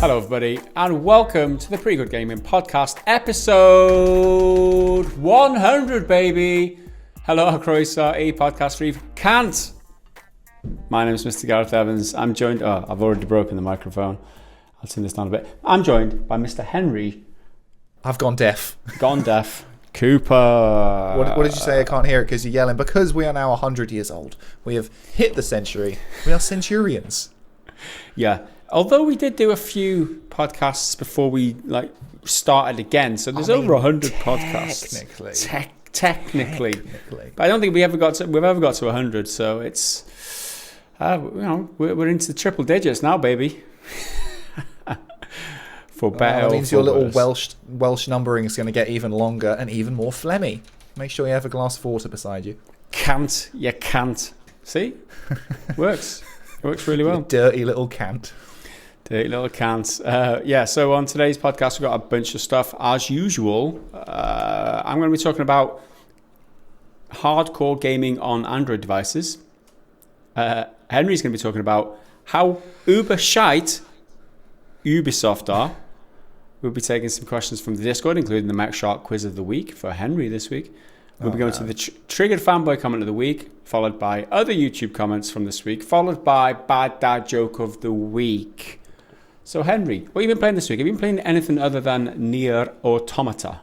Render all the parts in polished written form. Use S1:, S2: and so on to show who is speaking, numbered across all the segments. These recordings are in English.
S1: Hello everybody and welcome to the Pretty Good Gaming Podcast episode 100 baby. Hello Croeso I podcast Reeve Can't. My name is Mr. Gareth Evans. I'm joined, I've already broken the microphone. I'll turn this down a bit. I'm joined by Mr. Henry.
S2: I've gone deaf.
S1: Cooper.
S2: What did you say? I can't hear it because you're yelling. Because we are now 100 years old. We have hit the century. We are centurions.
S1: Yeah. Although we did do a few podcasts before we started again, so there's over 100 podcasts. Technically. But I don't think we've ever got to 100. So it's we're into the triple digits now, baby. For better.
S2: That means your little Welsh numbering is going to get even longer and even more phlegmy. Make sure you have a glass of water beside you.
S1: You can't. See? Works. It works really well.
S2: You dirty little cant.
S1: Dirty little cant. So on today's podcast, we've got a bunch of stuff. As usual, I'm going to be talking about hardcore gaming on Android devices. Henry's going to be talking about how Uber-Shite Ubisoft are. We'll be taking some questions from the Discord, including the Mech Shark quiz of the week for Henry this week. We'll be going to the triggered fanboy comment of the week, followed by other YouTube comments from this week, followed by bad dad joke of the week. So Henry, what have you been playing this week? Have you been playing anything other than Nier Automata?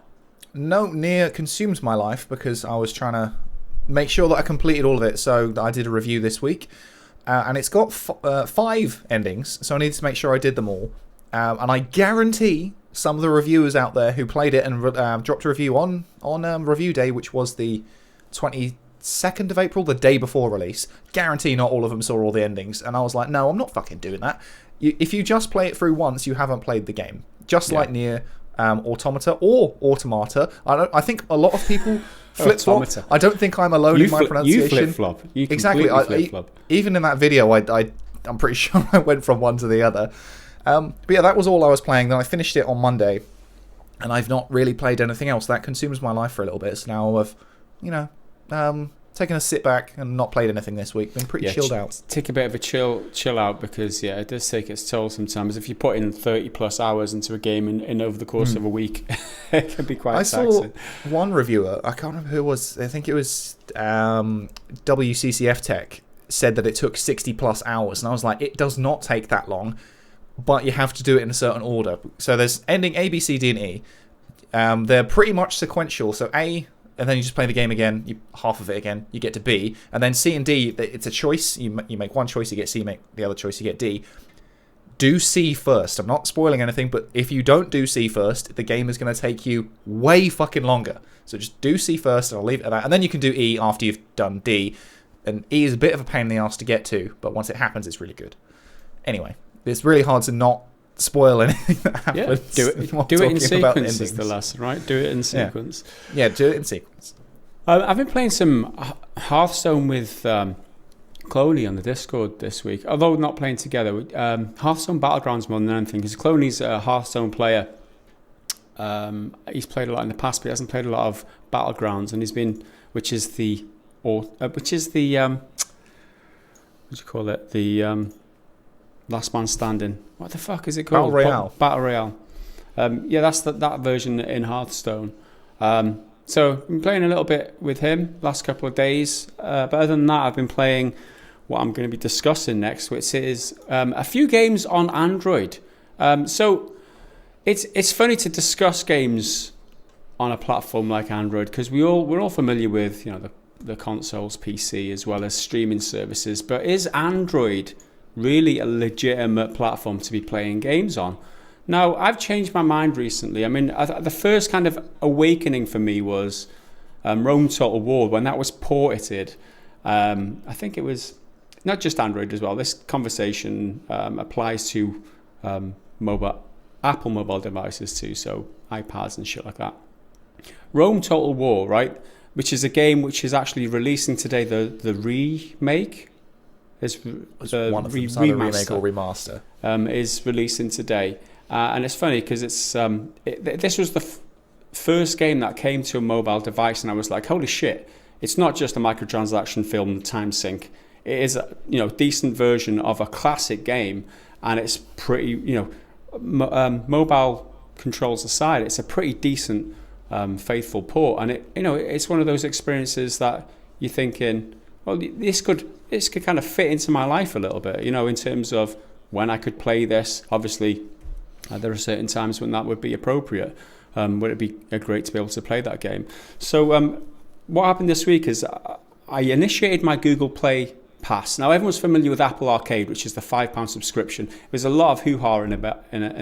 S2: No, Nier consumes my life because I was trying to make sure that I completed all of it. So I did a review this week, and it's got 5 endings, so I needed to make sure I did them all. And I guarantee some of the reviewers out there who played it and dropped a review on review day, which was the 22nd of April, the day before release, guarantee not all of them saw all the endings. And I was like, no, I'm not fucking doing that. If you just play it through once, you haven't played the game. Just like Nier Automata or Automata. I think a lot of people flip-flop. I don't think I'm alone in my pronunciation.
S1: You flip-flop. You
S2: exactly.
S1: Flip-flop.
S2: Even in that video, I'm pretty sure I went from one to the other. But yeah, that was all I was playing. Then I finished it on Monday, and I've not really played anything else. That consumes my life for a little bit. So now I've, taken a sit back and not played anything this week. Been pretty chilled out.
S1: Take a bit of a chill out because it does take its toll sometimes. If you put in 30 plus hours into a game in over the course of a week, it can be quite taxing.
S2: I saw one reviewer. I can't remember who it was. I think it was WCCF Tech said that it took 60 plus hours, and I was like, it does not take that long. But you have to do it in a certain order. So there's ending A, B, C, D, and E. They're pretty much sequential. So A, and then you just play the game again, half of it again, you get to B. And then C and D, it's a choice. You make one choice, you get C, you make the other choice, you get D. Do C first. I'm not spoiling anything, but if you don't do C first, the game is going to take you way fucking longer. So just do C first, and I'll leave it at that. And then you can do E after you've done D. And E is a bit of a pain in the ass to get to, but once it happens, it's really good. Anyway. It's really hard to not spoil anything that happens.
S1: Do it in sequence is the lesson, right? Do it in sequence.
S2: Yeah, do it in sequence.
S1: I've been playing some Hearthstone with Cloney on the Discord this week, although not playing together. Hearthstone Battlegrounds more than anything, because Cloney's a Hearthstone player. He's played a lot in the past, but he hasn't played a lot of Battlegrounds, and which is the what do you call it? The Last Man Standing. What the fuck is it called? Battle Royale. That's that version in Hearthstone. So I've been playing a little bit with him last couple of days. But other than that, I've been playing what I'm going to be discussing next, which is a few games on Android. So it's funny to discuss games on a platform like Android because we're all familiar with the consoles, PC, as well as streaming services. But is Android really a legitimate platform to be playing games on? Now, I've changed my mind recently. I mean, the first kind of awakening for me was Rome Total War, when that was ported. I think it was not just Android as well. This conversation applies to Apple mobile devices too, so iPads and shit like that. Rome Total War, right, which is a game which is actually releasing today, the remake. It's
S2: one of them, remake or remaster.
S1: Is releasing today, and it's funny because it's this was the first game that came to a mobile device, and I was like, holy shit! It's not just a microtransaction film time sink. It is a decent version of a classic game, and it's pretty mobile controls aside, it's a pretty decent, faithful port, and it's one of those experiences that you're thinking, well, this could kind of fit into my life a little bit, in terms of when I could play this. Obviously, there are certain times when that would be appropriate. Would it be great to be able to play that game? So what happened this week is I initiated my Google Play Pass. Now, everyone's familiar with Apple Arcade, which is the £5 subscription. There's a lot of hoo-ha in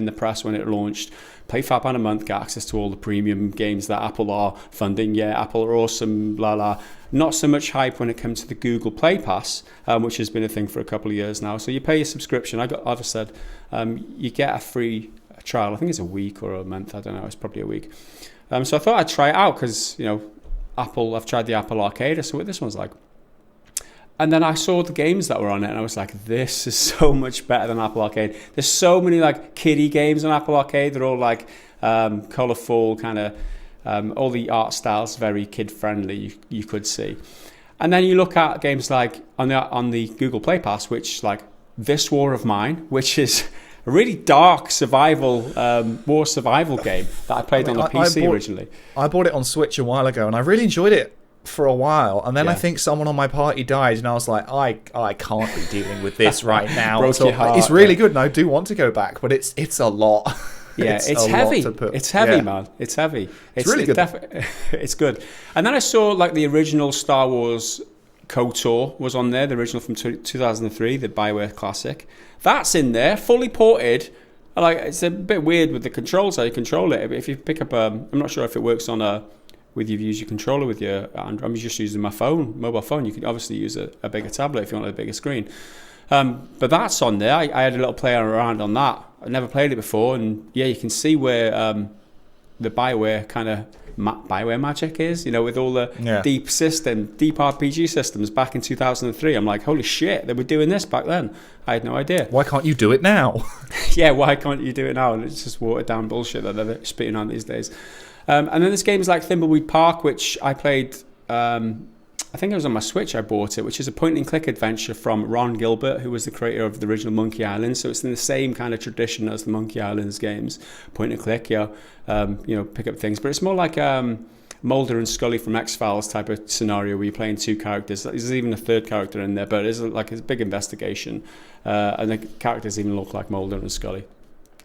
S1: the press when it launched. Pay £5 a month, get access to all the premium games that Apple are funding. Yeah, Apple are awesome, blah, blah. Not so much hype when it comes to the Google Play Pass, which has been a thing for a couple of years now. So you pay a subscription. I've said you get a free trial. I think it's a week or a month. I don't know. It's probably a week. So I thought I'd try it out because, I've tried the Apple Arcade. I saw what this one's like. And then I saw the games that were on it, and I was like, this is so much better than Apple Arcade. There's so many kiddie games on Apple Arcade. They're all colourful, kind of all the art styles very kid friendly. You could see. And then you look at games like on the Google Play Pass, which This War of Mine, which is a really dark war survival game that I played on the PC originally.
S2: I bought it on Switch a while ago, and I really enjoyed it for a while, and then I think someone on my party died, and I was like, I can't be dealing with this right now.
S1: Broke your heart,
S2: it's really good, and I do want to go back, but it's a lot.
S1: Yeah, it's heavy. It's heavy, man. It's heavy.
S2: It's really good.
S1: It's good. And then I saw the original Star Wars KOTOR was on there, the original from 2003, the BioWare classic. That's in there, fully ported. It's a bit weird with the controls how you control it. If you pick up I'm not sure if it works on with you use your controller with your I'm just using my mobile phone. You can obviously use a bigger tablet if you want a bigger screen. But that's on there. I had a little play around on that. I never played it before, and you can see where the BioWare kind of BioWare magic is, with all the deep RPG systems back in 2003. I'm like, holy shit, they were doing this back then. I had no idea.
S2: Why can't you do it now?
S1: Yeah, why can't you do it now? And it's just watered down bullshit that they're spitting on these days. And then there's games like Thimbleweed Park, which I played, I think it was on my Switch I bought it, which is a point-and-click adventure from Ron Gilbert, who was the creator of the original Monkey Island. So it's in the same kind of tradition as the Monkey Islands games, point-and-click, pick up things. But it's more like Mulder and Scully from X-Files type of scenario where you're playing two characters. There's even a third character in there, but it's a big investigation. And the characters even look like Mulder and Scully.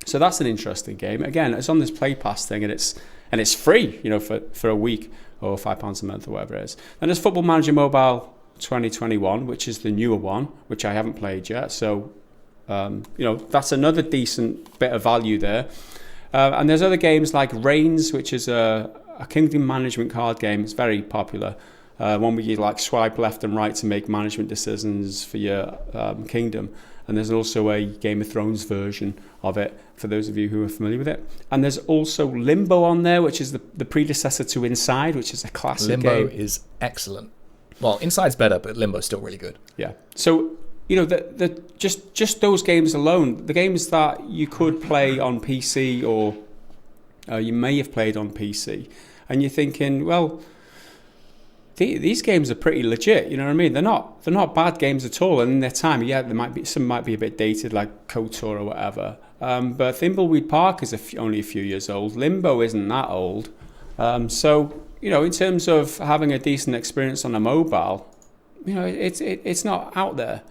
S1: So that's an interesting game. Again, it's on this Play Pass thing, and it's free, for a week or £5 a month or whatever it is. And there's Football Manager Mobile 2021, which is the newer one, which I haven't played yet. So, that's another decent bit of value there. And there's other games like Reigns, which is a kingdom management card game. It's very popular. One where you swipe left and right to make management decisions for your kingdom. And there's also a Game of Thrones version of it, for those of you who are familiar with it. And there's also Limbo on there, which is the predecessor to Inside, which is a classic game.
S2: Limbo is excellent. Well, Inside's better, but Limbo's still really good.
S1: Yeah. So, just those games alone, the games that you could play on PC or you may have played on PC, and you're thinking, well, these games are pretty legit, you know what I mean? They're not bad games at all, and in their time, some might be a bit dated, like KOTOR or whatever. But Thimbleweed Park is only a few years old. Limbo isn't that old. So in terms of having a decent experience on a mobile, it's not out there.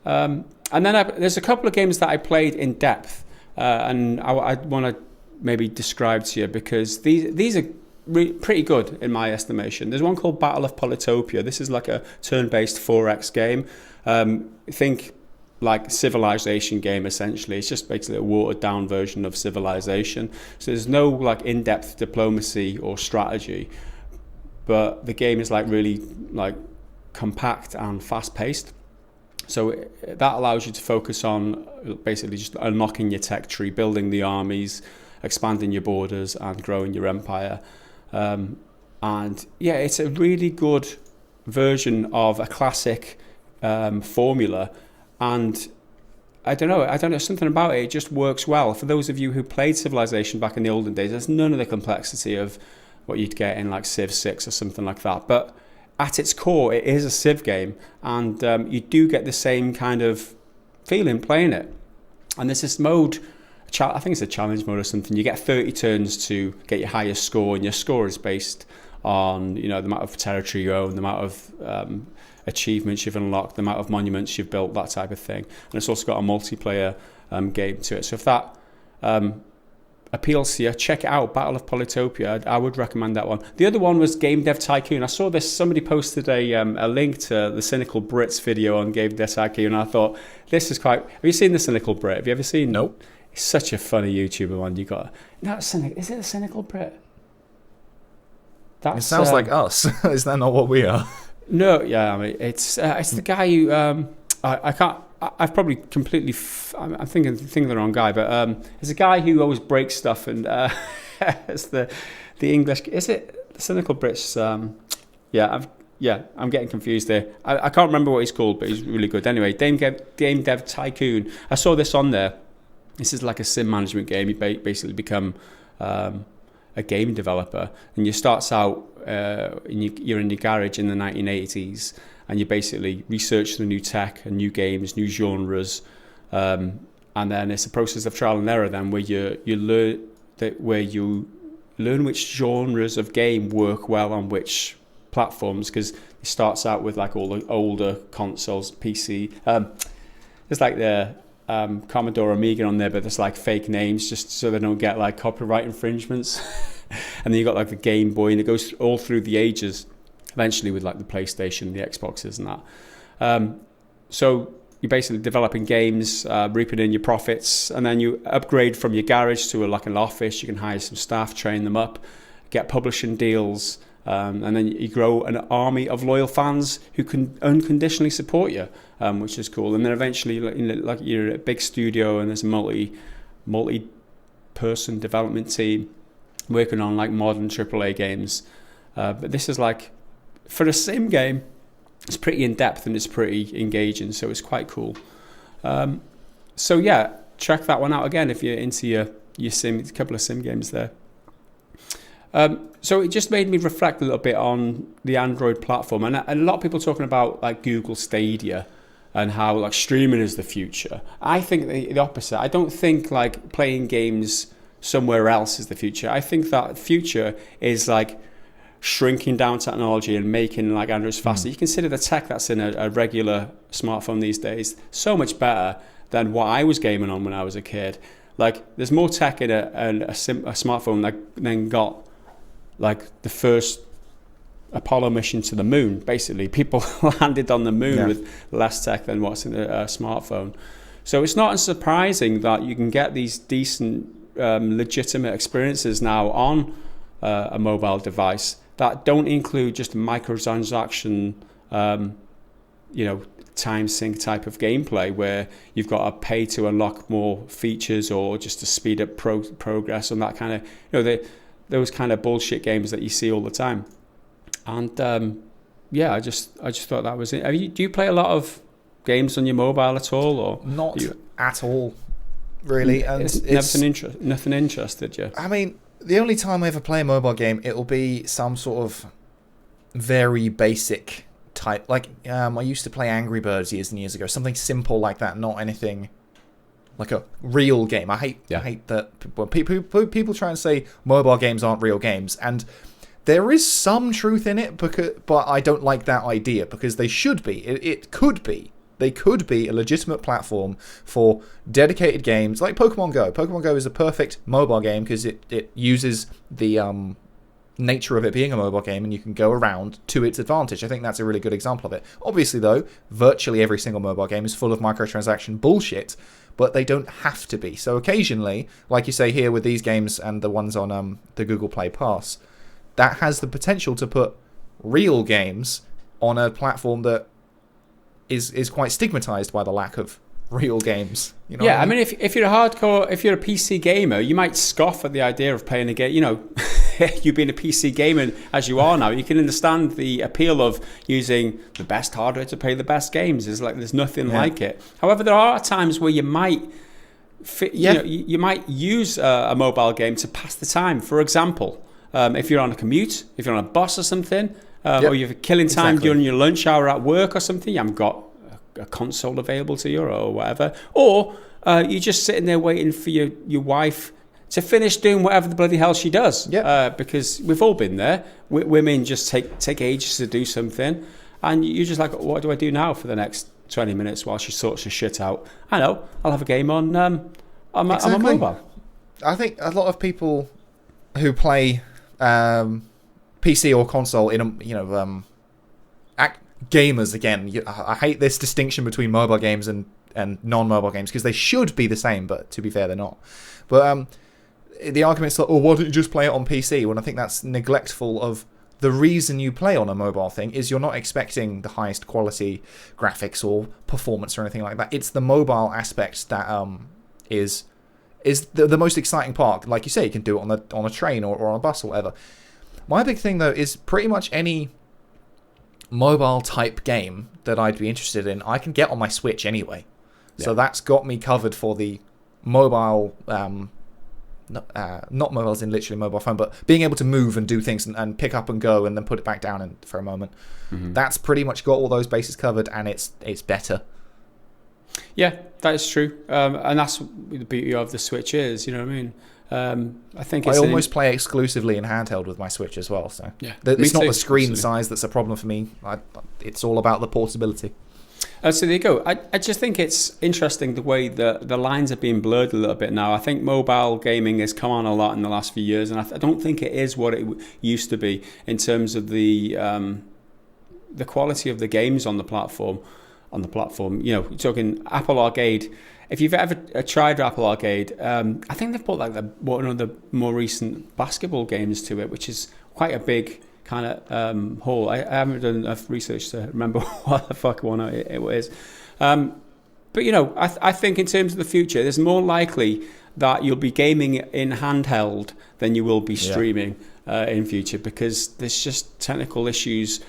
S1: And then there's a couple of games that I played in depth, and I want to maybe describe to you, because these are pretty good in my estimation. There's one called Battle of Polytopia. This is like a turn-based 4X game. Think like Civilization game, essentially. It's just basically a watered-down version of Civilization. So there's no in-depth diplomacy or strategy, but the game is really compact and fast-paced. So that allows you to focus on basically just unlocking your tech tree, building the armies, expanding your borders, and growing your empire. It's a really good version of a classic formula, and I don't know, something about it just works well. For those of you who played Civilization back in the olden days, there's none of the complexity of what you'd get in Civ 6 or something like that, but at its core it is a Civ game, and you do get the same kind of feeling playing it. And there's this mode, I think it's a challenge mode or something. You get 30 turns to get your highest score, and your score is based on the amount of territory you own, the amount of achievements you've unlocked, the amount of monuments you've built, that type of thing. And it's also got a multiplayer game to it. So if that appeals to you, check it out, Battle of Polytopia. I would recommend that one. The other one was Game Dev Tycoon. I saw this, somebody posted a link to the Cynical Brits video on Game Dev Tycoon, and I thought, this is quite... Have you seen the Cynical Brit? Have you ever seen...
S2: Nope.
S1: It's such a funny YouTuber one. You got... Is it a Cynical Brit?
S2: It sounds like us. Is that not what we are?
S1: No, yeah, I mean, it's the guy who... I can't... I've probably completely... I'm thinking the wrong guy, but it's a guy who always breaks stuff, and it's the English... Is it the Cynical Brits? I'm getting confused there. I can't remember what he's called, but he's really good. Anyway, Game Dev Tycoon. I saw this on there. This is like a sim management game. You basically become a game developer, and you starts out you're in your garage in the 1980s, and you basically research the new tech and new games, new genres, and then it's a process of trial and error. Then where you learn which genres of game work well on which platforms, because it starts out with like all the older consoles, PC. There's like the Commodore Amiga on there, but there's like fake names just so they don't get like copyright infringements. And then you got like the Game Boy, and it goes all through the ages, eventually with like the PlayStation, the Xboxes and that. So you're basically developing games, reaping in your profits, and then you upgrade from your garage to like an office. You can hire some staff, train them up, get publishing deals, and then you grow an army of loyal fans who can unconditionally support you, which is cool. And then eventually, like you're at a big studio, and there's a multi-person development team working on like modern AAA games. But this is like, for a sim game, it's pretty in depth and it's pretty engaging, so it's quite cool. So yeah, check that one out again if you're into your sim. A couple of sim games there. So it just made me reflect a little bit on the Android platform, and a lot of people talking about like Google Stadia and how like streaming is the future. I think the opposite. I don't think like playing games somewhere else is the future. I think that future is like shrinking down technology and making like Androids faster. You consider the tech that's in a regular smartphone these days so much better than what I was gaming on when I was a kid. Like there's more tech in a smartphone than got like the first Apollo mission to the moon. Basically, people landed on the moon with less tech than what's in a smartphone. So it's not surprising that you can get these decent, legitimate experiences now on a mobile device that don't include just microtransaction, time sync type of gameplay where you've got to pay to unlock more features or just to speed up progress on that kind of, those kind of bullshit games that you see all the time. And I just thought that was it. Do you play a lot of games on your mobile at all, or
S2: not at all, really? And
S1: nothing interested you?
S2: I mean, the only time I ever play a mobile game, it'll be some sort of very basic type. Like I used to play Angry Birds years and years ago. Something simple like that, not anything like a real game. I hate that when people try and say mobile games aren't real games, and there is some truth in it, but I don't like that idea, because they should be. It could be. They could be a legitimate platform for dedicated games like Pokemon Go. Pokemon Go is a perfect mobile game because it uses the nature of it being a mobile game, and you can go around to its advantage. I think that's a really good example of it. Obviously, though, virtually every single mobile game is full of microtransaction bullshit, but they don't have to be. So occasionally, like you say here with these games and the ones on the Google Play Pass, that has the potential to put real games on a platform that is quite stigmatized by the lack of real games. You know what I mean?
S1: If you're a PC gamer, you might scoff at the idea of playing a game. You being a PC gamer as you are now, you can understand the appeal of using the best hardware to play the best games. There's nothing like it. However, there are times where you might you might use a mobile game to pass the time. For example, if you're on a commute, if you're on a bus or something, or you're killing time during your lunch hour at work or something, you haven't got a console available to you or whatever. Or you're just sitting there waiting for your wife to finish doing whatever the bloody hell she does.
S2: Yeah.
S1: Because we've all been there. Women just take ages to do something, and you're just like, what do I do now for the next 20 minutes while she sorts her shit out? I know, I'll have a game on my mobile.
S2: I think a lot of people who play PC or console gamers again. I hate this distinction between mobile games and non-mobile games because they should be the same, but to be fair, they're not. But the argument's like, why don't you just play it on PC? When I think that's neglectful of the reason you play on a mobile thing is you're not expecting the highest quality graphics or performance or anything like that. It's the mobile aspect that is the most exciting part. Like you say, you can do it on a train or on a bus or whatever. My big thing though is pretty much any mobile type game that I'd be interested in, I can get on my Switch anyway. Yeah. So that's got me covered for the mobile, not mobile as in literally mobile phone, but being able to move and do things and pick up and go and then put it back down for a moment. Mm-hmm. That's pretty much got all those bases covered, and it's better.
S1: Yeah, that is true. And that's the beauty of the Switch is, you know what I mean? I think I
S2: almost play exclusively in handheld with my Switch as well. So
S1: yeah,
S2: it's not the screen size that's a problem for me. It's all about the portability.
S1: So there you go. I just think it's interesting the way the lines are being blurred a little bit now. I think mobile gaming has come on a lot in the last few years, and I don't think it is what it used to be in terms of the quality of the games on the platform. You know, you're talking Apple Arcade. If you've ever tried Apple Arcade, I think they've put one of the more recent basketball games to it, which is quite a big kind of haul. I haven't done enough research to remember what the fuck one it is. But, you know, I think in terms of the future, there's more likely that you'll be gaming in handheld than you will be streaming in future, because there's just technical issues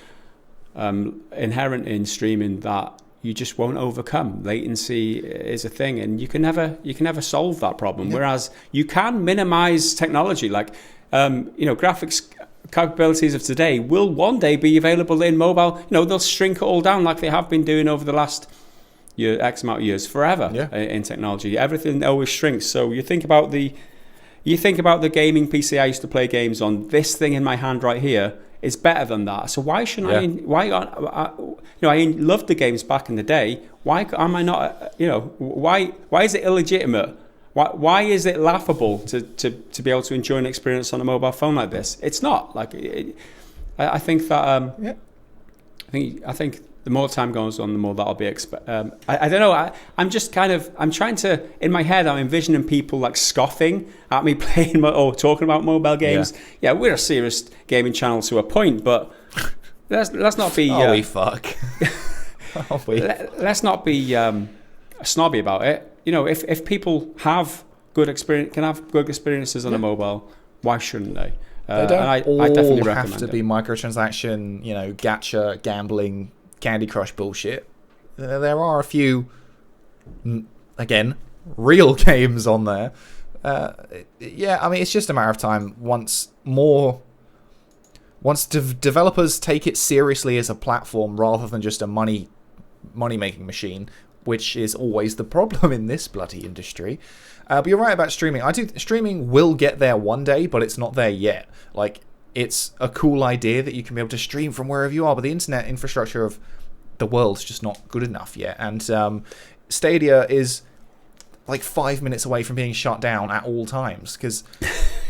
S1: inherent in streaming that you just won't overcome. Latency is a thing, and you can never solve that problem. Yeah. Whereas you can minimize technology, like graphics capabilities of today will one day be available in mobile. You know, they'll shrink it all down like they have been doing over the last X amount of years, forever in technology. Everything always shrinks. So you think about the gaming PC I used to play games on. This thing in my hand right here is better than that. So why shouldn't I? Why I loved the games back in the day. Why am I not? Why is it illegitimate? Why is it laughable to be able to enjoy an experience on a mobile phone like this? It's not. Like I think that I think the more time goes on, the more that'll be. I don't know. I'm trying to, in my head, I'm envisioning people like scoffing at me playing or talking about mobile games. Yeah, we're a serious gaming channel to a point, but let's not be.
S2: Oh, we fuck.
S1: Let's not be snobby about it. You know, if people have can have good experiences on a mobile, why shouldn't they?
S2: They don't I definitely have to be microtransaction, gacha, gambling, Candy Crush bullshit. There are a few, again, real games on there. I mean, it's just a matter of time once developers take it seriously as a platform rather than just a money-making machine, which is always the problem in this bloody industry. But you're right about streaming. Streaming will get there one day, but it's not there yet. Like, it's a cool idea that you can be able to stream from wherever you are, but the internet infrastructure of the world's just not good enough yet. And Stadia is like 5 minutes away from being shut down at all times because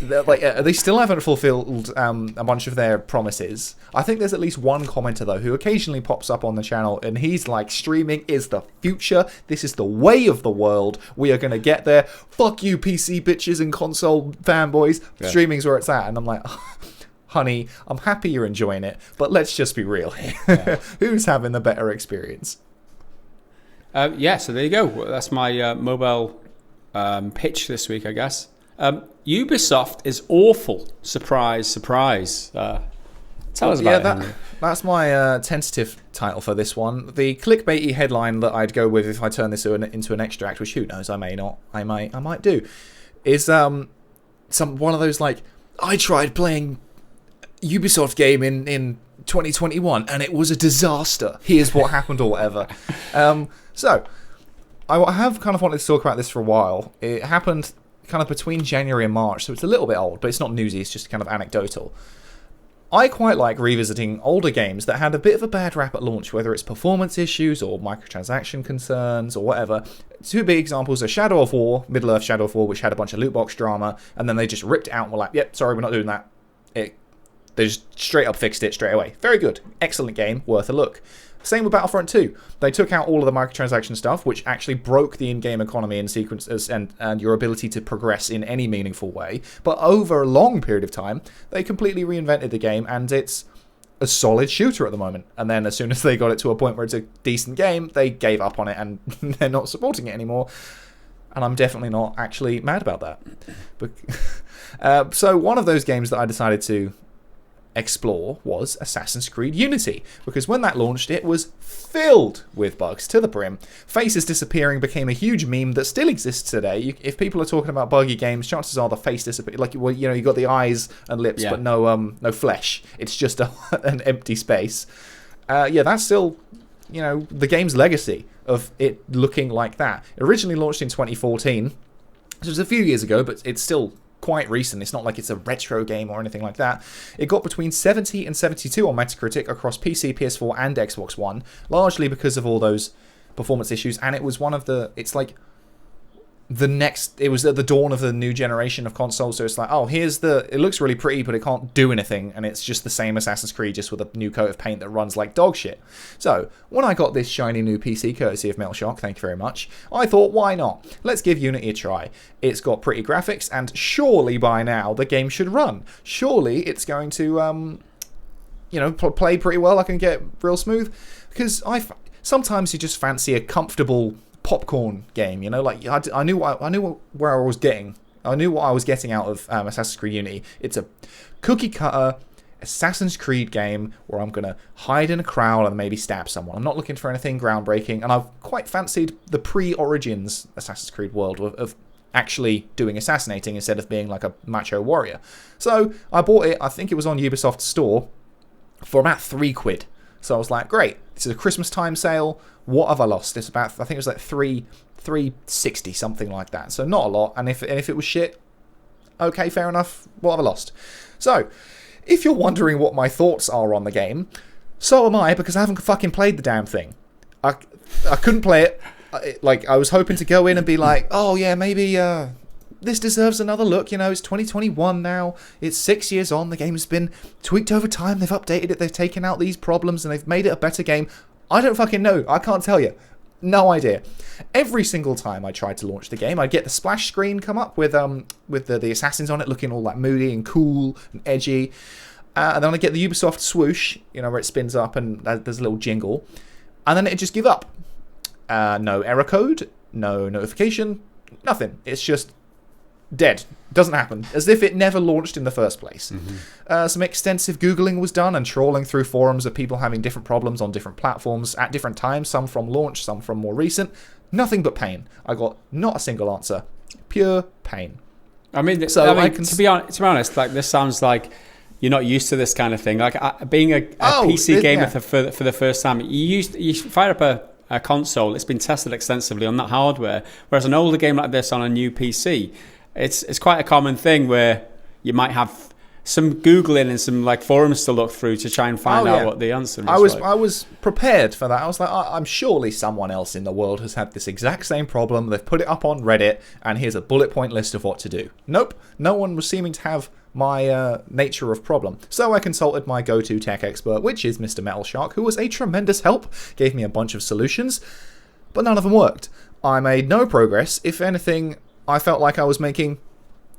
S2: they still haven't fulfilled a bunch of their promises. I think there's at least one commenter though who occasionally pops up on the channel and he's like, streaming is the future, this is the way of the world, we are going to get there, fuck you PC bitches and console fanboys, streaming's where it's at. And I'm like, honey, I'm happy you're enjoying it, but let's just be real here. Who's having the better experience?
S1: So there you go. That's my mobile pitch this week, I guess. Ubisoft is awful. Surprise, surprise. Tell us about it.
S2: That's my tentative title for this one. The clickbaity headline that I'd go with if I turn this into an extract, which who knows, I may not, I might do, is one of those like, I tried playing Ubisoft game in 2021 and it was a disaster. Here's what happened or whatever. So I have kind of wanted to talk about this for a while. It happened kind of between January and March, so it's a little bit old, but it's not newsy, it's just kind of anecdotal. I quite like revisiting older games that had a bit of a bad rap at launch, whether it's performance issues or microtransaction concerns or whatever. Two big examples are Shadow of War, Middle-earth Shadow of War, which had a bunch of loot box drama, and then they just ripped it out and were like, yep, sorry, we're not doing that. They just straight up fixed it straight away. Very good. Excellent game, worth a look. Same with Battlefront 2. They took out all of the microtransaction stuff, which actually broke the in-game economy and sequences and your ability to progress in any meaningful way. But over a long period of time, they completely reinvented the game, and it's a solid shooter at the moment. And then as soon as they got it to a point where it's a decent game, they gave up on it, and they're not supporting it anymore. And I'm definitely not actually mad about that. But, so one of those games that I decided to explore was Assassin's Creed Unity, because when that launched it was filled with bugs to the brim. Faces disappearing became a huge meme that still exists today. If people are talking about buggy games, chances are the face disappears. Like, well, you got the eyes and lips, but no flesh. It's just an empty space. That's still the game's legacy of it looking like that. It originally launched in 2014, which was a few years ago, but it's still quite recent. It's not like it's a retro game or anything like that. It got between 70 and 72 on Metacritic across PC, PS4 and Xbox One, largely because of all those performance issues, and it was it was at the dawn of the new generation of consoles, so it's like, oh, it looks really pretty, but it can't do anything, and it's just the same Assassin's Creed, just with a new coat of paint that runs like dog shit. So, when I got this shiny new PC, courtesy of Metal Shark, thank you very much, I thought, why not? Let's give Unity a try. It's got pretty graphics, and surely by now the game should run. Surely it's going to, play pretty well. I can get real smooth, because sometimes you just fancy a comfortable popcorn game, I knew where I was getting. I knew what I was getting out of Assassin's Creed Unity. It's a cookie cutter Assassin's Creed game where I'm gonna hide in a crowd and maybe stab someone. I'm not looking for anything groundbreaking, and I've quite fancied the pre-Origins Assassin's Creed world of actually doing assassinating instead of being like a macho warrior. So I bought it. I think it was on Ubisoft store for about £3. So I was like, great, this is a Christmas time sale. What have I lost? It's about, I think it was like $3.60, something like that. So not a lot. And if it was shit, okay, fair enough. What have I lost? So, if you're wondering what my thoughts are on the game, so am I, because I haven't fucking played the damn thing. I couldn't play it. I was hoping to go in and be like, oh yeah, maybe this deserves another look. It's 2021 now. It's 6 years on. The game's been tweaked over time. They've updated it. They've taken out these problems and they've made it a better game. I don't fucking know. I can't tell you. No idea. Every single time I tried to launch the game, I'd get the splash screen come up with the assassins on it looking all like moody and cool and edgy. And then I get the Ubisoft swoosh, where it spins up and there's a little jingle. And then it'd just give up. No error code, no notification, nothing. It's just dead. Doesn't happen. As if it never launched in the first place. Mm-hmm. Some extensive Googling was done and trawling through forums of people having different problems on different platforms at different times, some from launch, some from more recent. Nothing but pain. I got not a single answer. Pure pain.
S1: To be honest, like, this sounds like you're not used to this kind of thing. Like, being a PC gamer for the first time, you fire up a console. It's been tested extensively on that hardware, whereas an older game like this on a new PC, it's quite a common thing where you might have some Googling and some like forums to look through to try and find out what the answer is.
S2: I was prepared for that. I was like, I'm surely someone else in the world has had this exact same problem. They've put it up on Reddit, and here's a bullet point list of what to do. Nope, no one was seeming to have my nature of problem. So I consulted my go-to tech expert, which is Mr. Metal Shark, who was a tremendous help, gave me a bunch of solutions, but none of them worked. I made no progress. If anything, I felt like I was making,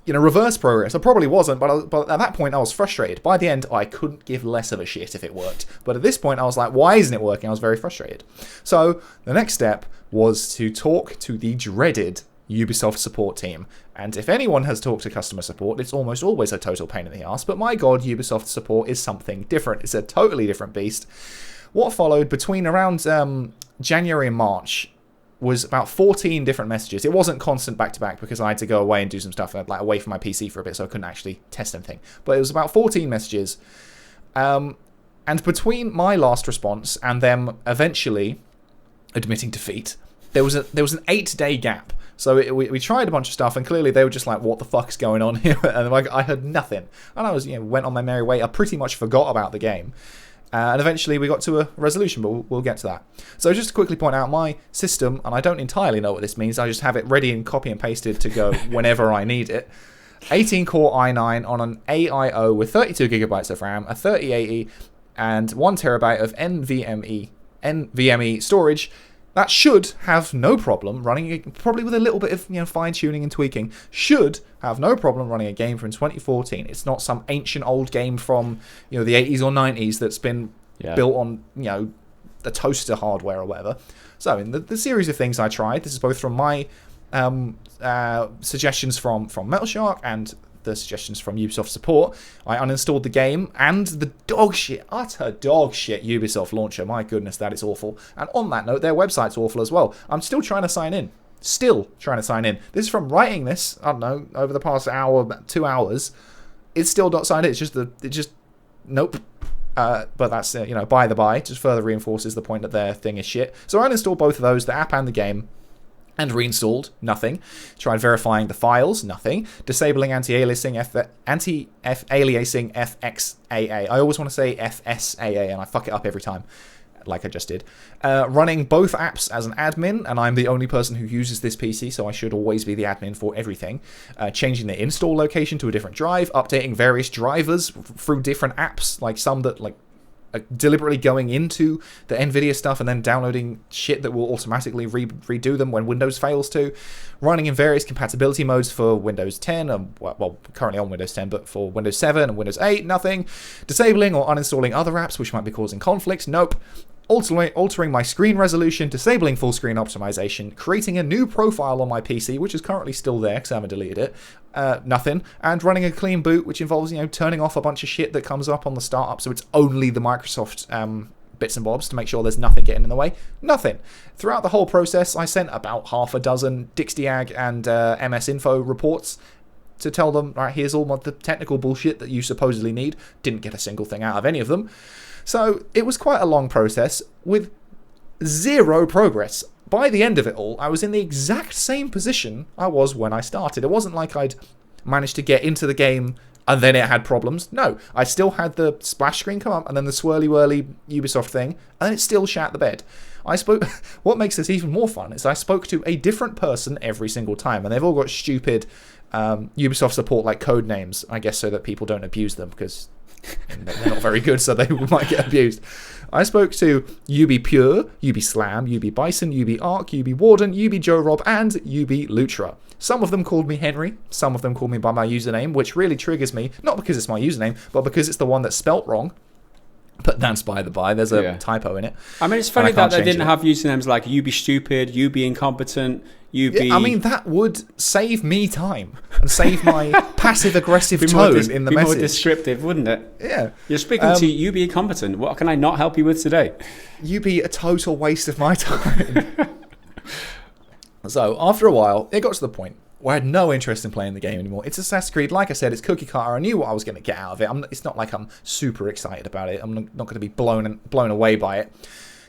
S2: reverse progress. I probably wasn't, but at that point I was frustrated. By the end, I couldn't give less of a shit if it worked. But at this point, I was like, why isn't it working? I was very frustrated. So the next step was to talk to the dreaded Ubisoft support team. And if anyone has talked to customer support, it's almost always a total pain in the ass. But my god, Ubisoft support is something different. It's a totally different beast. What followed between around January and March was about 14 different messages. It wasn't constant back-to-back because I had to go away and do some stuff away from my PC for a bit, so I couldn't actually test anything. But it was about 14 messages. And between my last response and them eventually admitting defeat, there was an 8-day gap. So we tried a bunch of stuff, and clearly they were just like, what the fuck's going on here? And like, I heard nothing. And I was, went on my merry way. I pretty much forgot about the game. And eventually we got to a resolution, but we'll get to that. So just to quickly point out my system, and I don't entirely know what this means. I just have it ready and copy and pasted to go whenever I need it. 18-core i9 on an AIO with 32 gigabytes of RAM, a 3080, and 1 terabyte of NVMe storage. That should have no problem running, probably with a little bit of fine-tuning and tweaking, should have no problem running a game from 2014. It's not some ancient old game from the 80s or 90s that's been built on the toaster hardware or whatever. So in the series of things I tried, this is both from my suggestions from Metal Shark and the suggestions from Ubisoft support. I uninstalled the game and the utter dog shit Ubisoft launcher. My goodness, that is awful. And on that note, their website's awful as well. I'm still trying to sign in. This is from writing this, I don't know, over the past hour, 2 hours. It's still not signed in. Nope. But that's, by the by, just further reinforces the point that their thing is shit. So I uninstalled both of those, the app and the game. And reinstalled, nothing. Tried verifying the files, nothing. Disabling anti-aliasing FXAA. I always want to say FSAA, and I fuck it up every time, like I just did. Running both apps as an admin, and I'm the only person who uses this PC, so I should always be the admin for everything. Changing the install location to a different drive, updating various drivers through different apps, like some that deliberately going into the NVIDIA stuff and then downloading shit that will automatically redo them when Windows fails to. Running in various compatibility modes for Windows 10, well, currently on Windows 10, but for Windows 7 and Windows 8, nothing. Disabling or uninstalling other apps which might be causing conflicts, nope. Altering my screen resolution, disabling full screen optimization, creating a new profile on my PC, which is currently still there because I haven't deleted it, nothing, and running a clean boot, which involves, turning off a bunch of shit that comes up on the startup, so it's only the Microsoft bits and bobs to make sure there's nothing getting in the way. Nothing. Throughout the whole process, I sent about half a dozen Dixdiag and MS Info reports to tell them, right, here's all the technical bullshit that you supposedly need. Didn't get a single thing out of any of them. So it was quite a long process with zero progress. By the end of it all, I was in the exact same position I was when I started. It wasn't like I'd managed to get into the game and then it had problems. No, I still had the splash screen come up and then the swirly-whirly Ubisoft thing, and then it still shat the bed. What makes this even more fun is I spoke to a different person every single time, and they've all got stupid Ubisoft support like code names, I guess, so that people don't abuse them, because they're not very good, so they might get abused. I spoke to Ubi-Pure, Ubi-Slam, Ubi-Bison, Ubi-Arc, Ubi-Warden, Ubi-Joe Rob, and Ubi-Lutra. Some of them called me Henry, some of them called me by my username, which really triggers me, not because it's my username, but because it's the one that's spelt wrong. But that's by the by, there's a typo in it.
S1: I mean, it's funny that they didn't have usernames like Ubi-Stupid, Ubi-Incompetent,
S2: I mean, that would save me time and save my passive-aggressive tone in the message.
S1: Be more descriptive, wouldn't it?
S2: Yeah.
S1: You're speaking to you be incompetent. What can I not help you with today?
S2: You be a total waste of my time. So, after a while, it got to the point where I had no interest in playing the game anymore. It's Assassin's Creed. Like I said, it's cookie cutter. I knew what I was going to get out of it. It's not like I'm super excited about it. I'm not going to be blown away by it.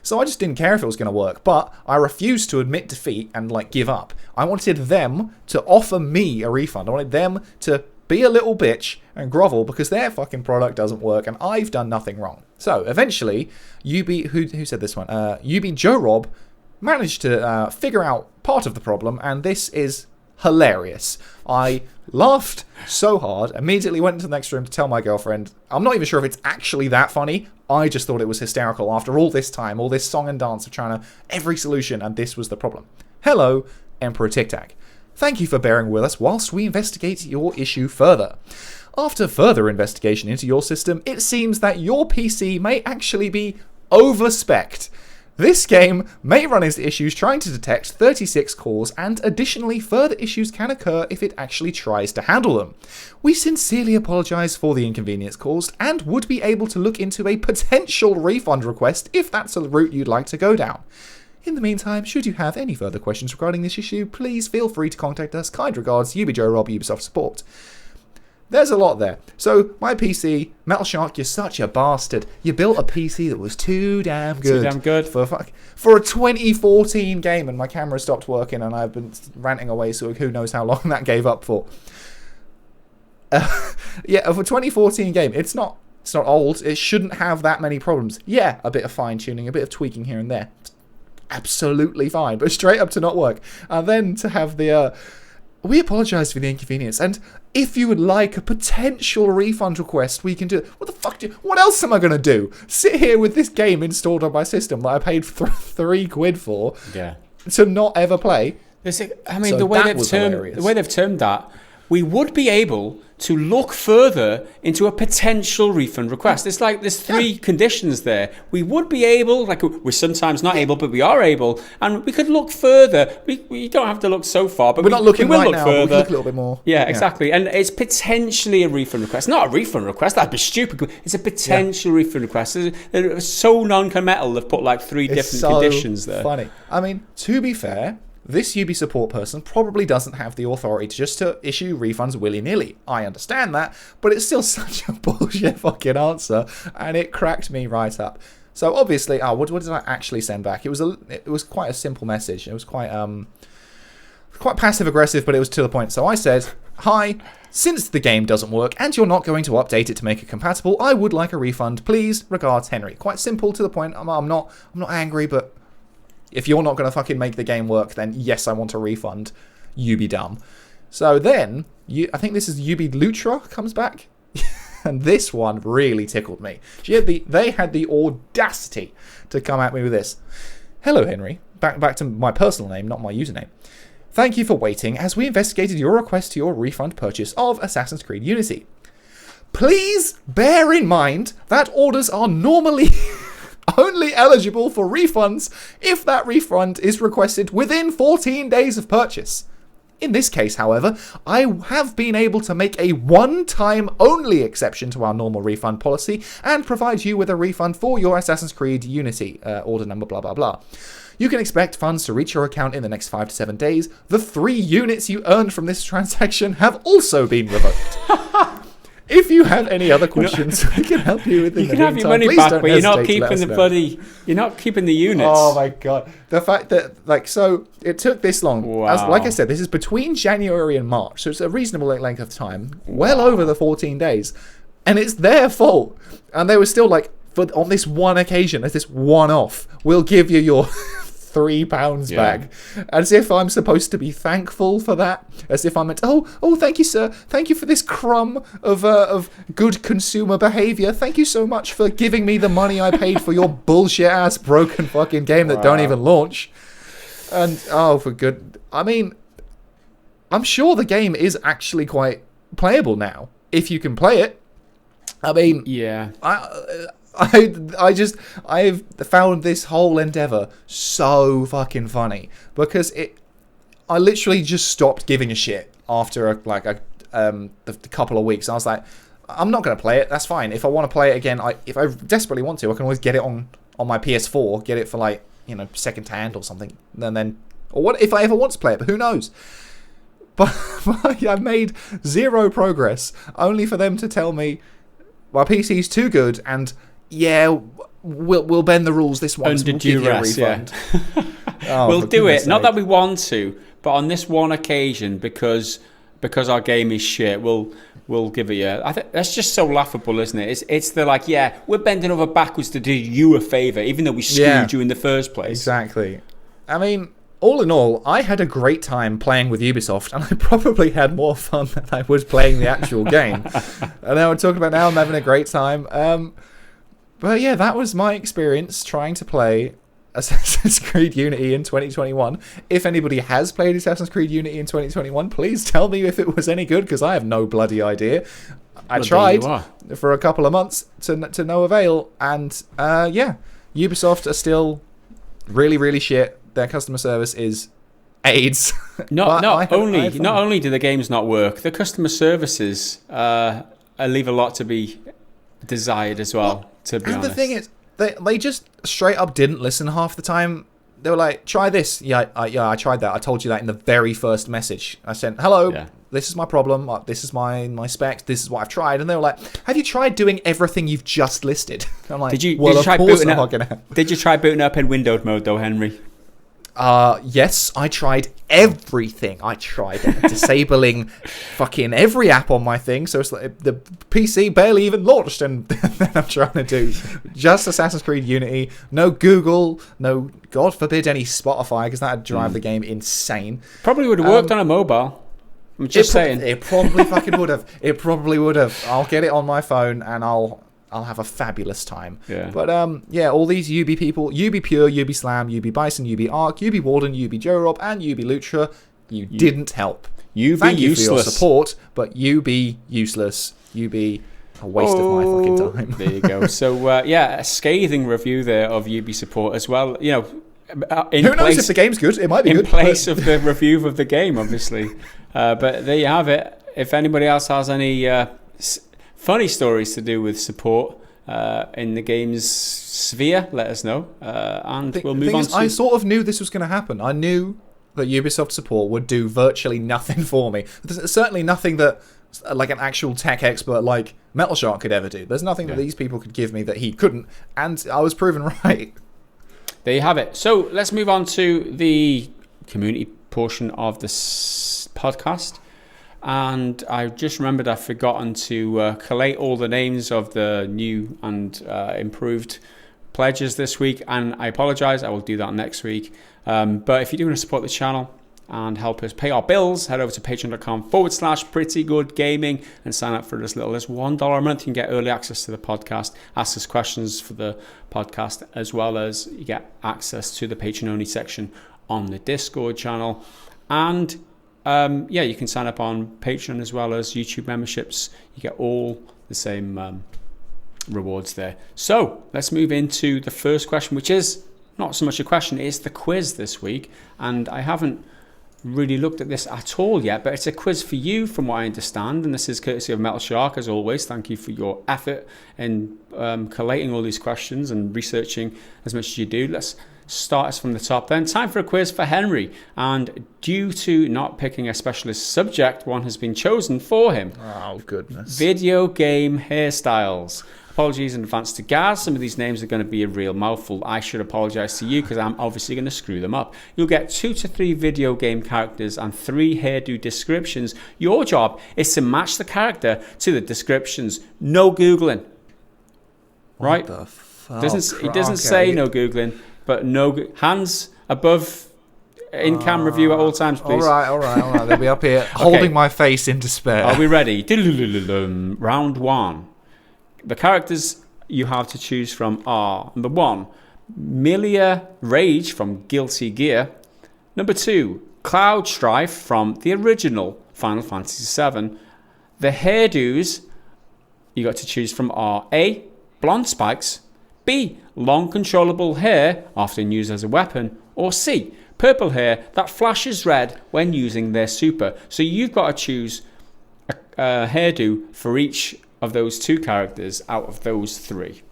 S2: So I just didn't care if it was going to work, but I refused to admit defeat and give up. I wanted them to offer me a refund. I wanted them to be a little bitch and grovel because their fucking product doesn't work and I've done nothing wrong. So eventually, who said this one? Joe Rob managed to figure out part of the problem, and this is hilarious. I laughed so hard, immediately went into the next room to tell my girlfriend. I'm not even sure if it's actually that funny. I just thought it was hysterical after all this time, all this song and dance of trying to every solution, and this was the problem. Hello, Emperor Tic Tac. Thank you for bearing with us whilst we investigate your issue further. After further investigation into your system, it seems that your PC may actually be over-spec'd. This game may run into issues trying to detect 36 cores, and additionally further issues can occur if it actually tries to handle them. We sincerely apologise for the inconvenience caused and would be able to look into a potential refund request if that's a route you'd like to go down. In the meantime, should you have any further questions regarding this issue, please feel free to contact us. Kind regards, Ubi Joe Rob, Ubisoft Support. there's a lot there. So my PC, Metal Shark, you're such a bastard. You built a PC that was too damn good.
S1: Too damn good.
S2: For a 2014 game, and my camera stopped working, and I've been ranting away, so who knows how long that gave up for. Yeah, for a 2014 game, it's not old. It shouldn't have that many problems. Yeah, a bit of fine-tuning, a bit of tweaking here and there. Absolutely fine, but straight up to not work. And then to have the... we apologise for the inconvenience, and if you would like a potential refund request, we can do it. What the fuck what else am I going to do? Sit here with this game installed on my system that I paid £3 for to not ever play?
S1: The way they've termed that, we would be able to look further into a potential refund request. It's like there's three conditions there. We would be able, like we're sometimes not able, but we are able, and we could look further. We don't have to look so far, but
S2: we're not looking right now.
S1: Further.
S2: We look a little bit more.
S1: Yeah, exactly. And it's potentially a refund request. Not a refund request. That'd be stupid. It's a potential refund request. They're so non-committal. They've put like three different conditions there.
S2: Funny. I mean, to be fair, this Ubi support person probably doesn't have the authority just to issue refunds willy-nilly. I understand that, but it's still such a bullshit fucking answer, and it cracked me right up. So obviously, what did I actually send back? It was quite a simple message. It was quite passive-aggressive, but it was to the point. So I said, "Hi, since the game doesn't work and you're not going to update it to make it compatible, I would like a refund. Please, regards, Henry." Quite simple, to the point. I'm not angry, but if you're not going to fucking make the game work, then yes, I want a refund. You be dumb. So then, I think this is Ubi-Lutra comes back. And this one really tickled me. They had the audacity to come at me with this. "Hello, Henry." Back to my personal name, not my username. "Thank you for waiting as we investigated your request to your refund purchase of Assassin's Creed Unity. Please bear in mind that orders are normally only eligible for refunds if that refund is requested within 14 days of purchase. In this case, however, I have been able to make a one-time only exception to our normal refund policy and provide you with a refund for your Assassin's Creed Unity order number blah blah blah. You can expect funds to reach your account in the next 5 to 7 days. The 3 units you earned from this transaction have also been revoked. If you have any other questions, we can help you with.
S1: You can have your money back, but you're not keeping You're not keeping the units.
S2: Oh my god! The fact that so it took this long.
S1: Wow.
S2: Like I said, this is between January and March, so it's a reasonable length of time, well over the 14 days, and it's their fault. And they were still like, on this one occasion, as this one-off, we'll give you your £3 back, as if I'm supposed to be thankful for that, as if I'm oh thank you, sir, thank you for this crumb of good consumer behavior, thank you so much for giving me the money I paid for your bullshit ass broken fucking game that don't even launch. And I mean, I'm sure the game is actually quite playable now if you can play it. I mean, I've found this whole endeavor so fucking funny because I literally just stopped giving a shit after a couple of weeks. I was like, I'm not going to play it. That's fine. If I want to play it again, if I desperately want to, I can always get it on my PS4, get it for second hand or something. And then, or what if I ever want to play it? But who knows? But I've made zero progress, only for them to tell me my PC's too good and we'll bend the rules this once.
S1: Under duress, we'll do it. Not that we want to, but on this one occasion, because our game is shit, we'll give it you. I think that's just so laughable, isn't it? It's the we're bending over backwards to do you a favour, even though we screwed you in the first place.
S2: Exactly. I mean, all in all, I had a great time playing with Ubisoft, and I probably had more fun than I was playing the actual game. And now we're talking about now I'm having a great time. But yeah, that was my experience trying to play Assassin's Creed Unity in 2021. If anybody has played Assassin's Creed Unity in 2021, please tell me if it was any good, because I have no bloody idea. I tried for a couple of months to no avail, and Ubisoft are still really, really shit. Their customer service is AIDS.
S1: Not only do the games not work, the customer services leave a lot to be desired as well. To be honest,
S2: the thing is, they just straight up didn't listen half the time. They were like, "Try this." I tried that. I told you that in the very first message I sent. "Hello, this is my problem, this is my specs, this is what I've tried. And they were like, have you tried doing everything you've just listed? I'm like,
S1: Did you try booting up in windowed mode though, Henry?
S2: Yes, I tried everything. I tried disabling fucking every app on my thing, so it's like the PC barely even launched, and then I'm trying to do just Assassin's Creed Unity, no Google, no, God forbid, any Spotify, because that'd drive the game insane.
S1: Probably would have worked on a mobile. I'm just saying.
S2: It probably fucking would have. It probably would have. I'll get it on my phone, and I'll have a fabulous time.
S1: Yeah.
S2: But all these Ubi people, Ubi Pure, Ubi Slam, Ubi Bison, Ubi Arc, Ubi Warden, Ubi Joe Rob, and Ubi Lucha, you didn't help.
S1: Thank you
S2: for your support, but you be useless. You be a waste of my fucking time.
S1: There you go. So a scathing review there of Ubi support as well. You know,
S2: who knows if the game's good? It might be
S1: good. In place of the review of the game, obviously. But there you have it. If anybody else has any funny stories to do with support in the game's sphere, let us know, and we'll move on.
S2: I sort of knew this was going to happen. I knew that Ubisoft support would do virtually nothing for me. There's certainly nothing that like an actual tech expert like Metal Shark could ever do. There's nothing that these people could give me that he couldn't, and I was proven right.
S1: There you have it. So let's move on to the community portion of this podcast. And I just remembered I've forgotten to collate all the names of the new and improved pledges this week. And I apologise, I will do that next week. But if you do want to support the channel and help us pay our bills, head over to patreon.com/prettygoodgaming and sign up for as little as $1 a month. You can get early access to the podcast, ask us questions for the podcast, as well as you get access to the Patreon-only section on the Discord channel. And you can sign up on Patreon as well as YouTube memberships. You get all the same rewards there. So let's move into the first question, which is not so much a question, it's the quiz this week. And I haven't really looked at this at all yet, but it's a quiz for you from what I understand. And this is courtesy of Metal Shark, as always. Thank you for your effort in collating all these questions and researching as much as you do. Let's start us from the top then. Time for a quiz for Henry, and due to not picking a specialist subject, one has been chosen for him.
S2: Oh goodness.
S1: Video game hairstyles. Apologies in advance to Gaz. Some of these names are going to be a real mouthful. I should apologise to you because I'm obviously going to screw them up. You'll get 2 to 3 video game characters and 3 hairdo descriptions. Your job is to match the character to the descriptions. No Googling. Right?
S2: What the fuck?
S1: It doesn't say no Googling, but no hands above in-cam review at all times, please.
S2: All right. They'll be up here holding my face in despair.
S1: Are we ready? Round 1. The characters you have to choose from are: number 1, Milia Rage from Guilty Gear. Number 2, Cloud Strife from the original Final Fantasy VII. The hairdos you got to choose from are A, blonde spikes, B, long controllable hair, often used as a weapon, or C, purple hair that flashes red when using their super. So you've got to choose a hairdo for each of those 2 characters out of those 3.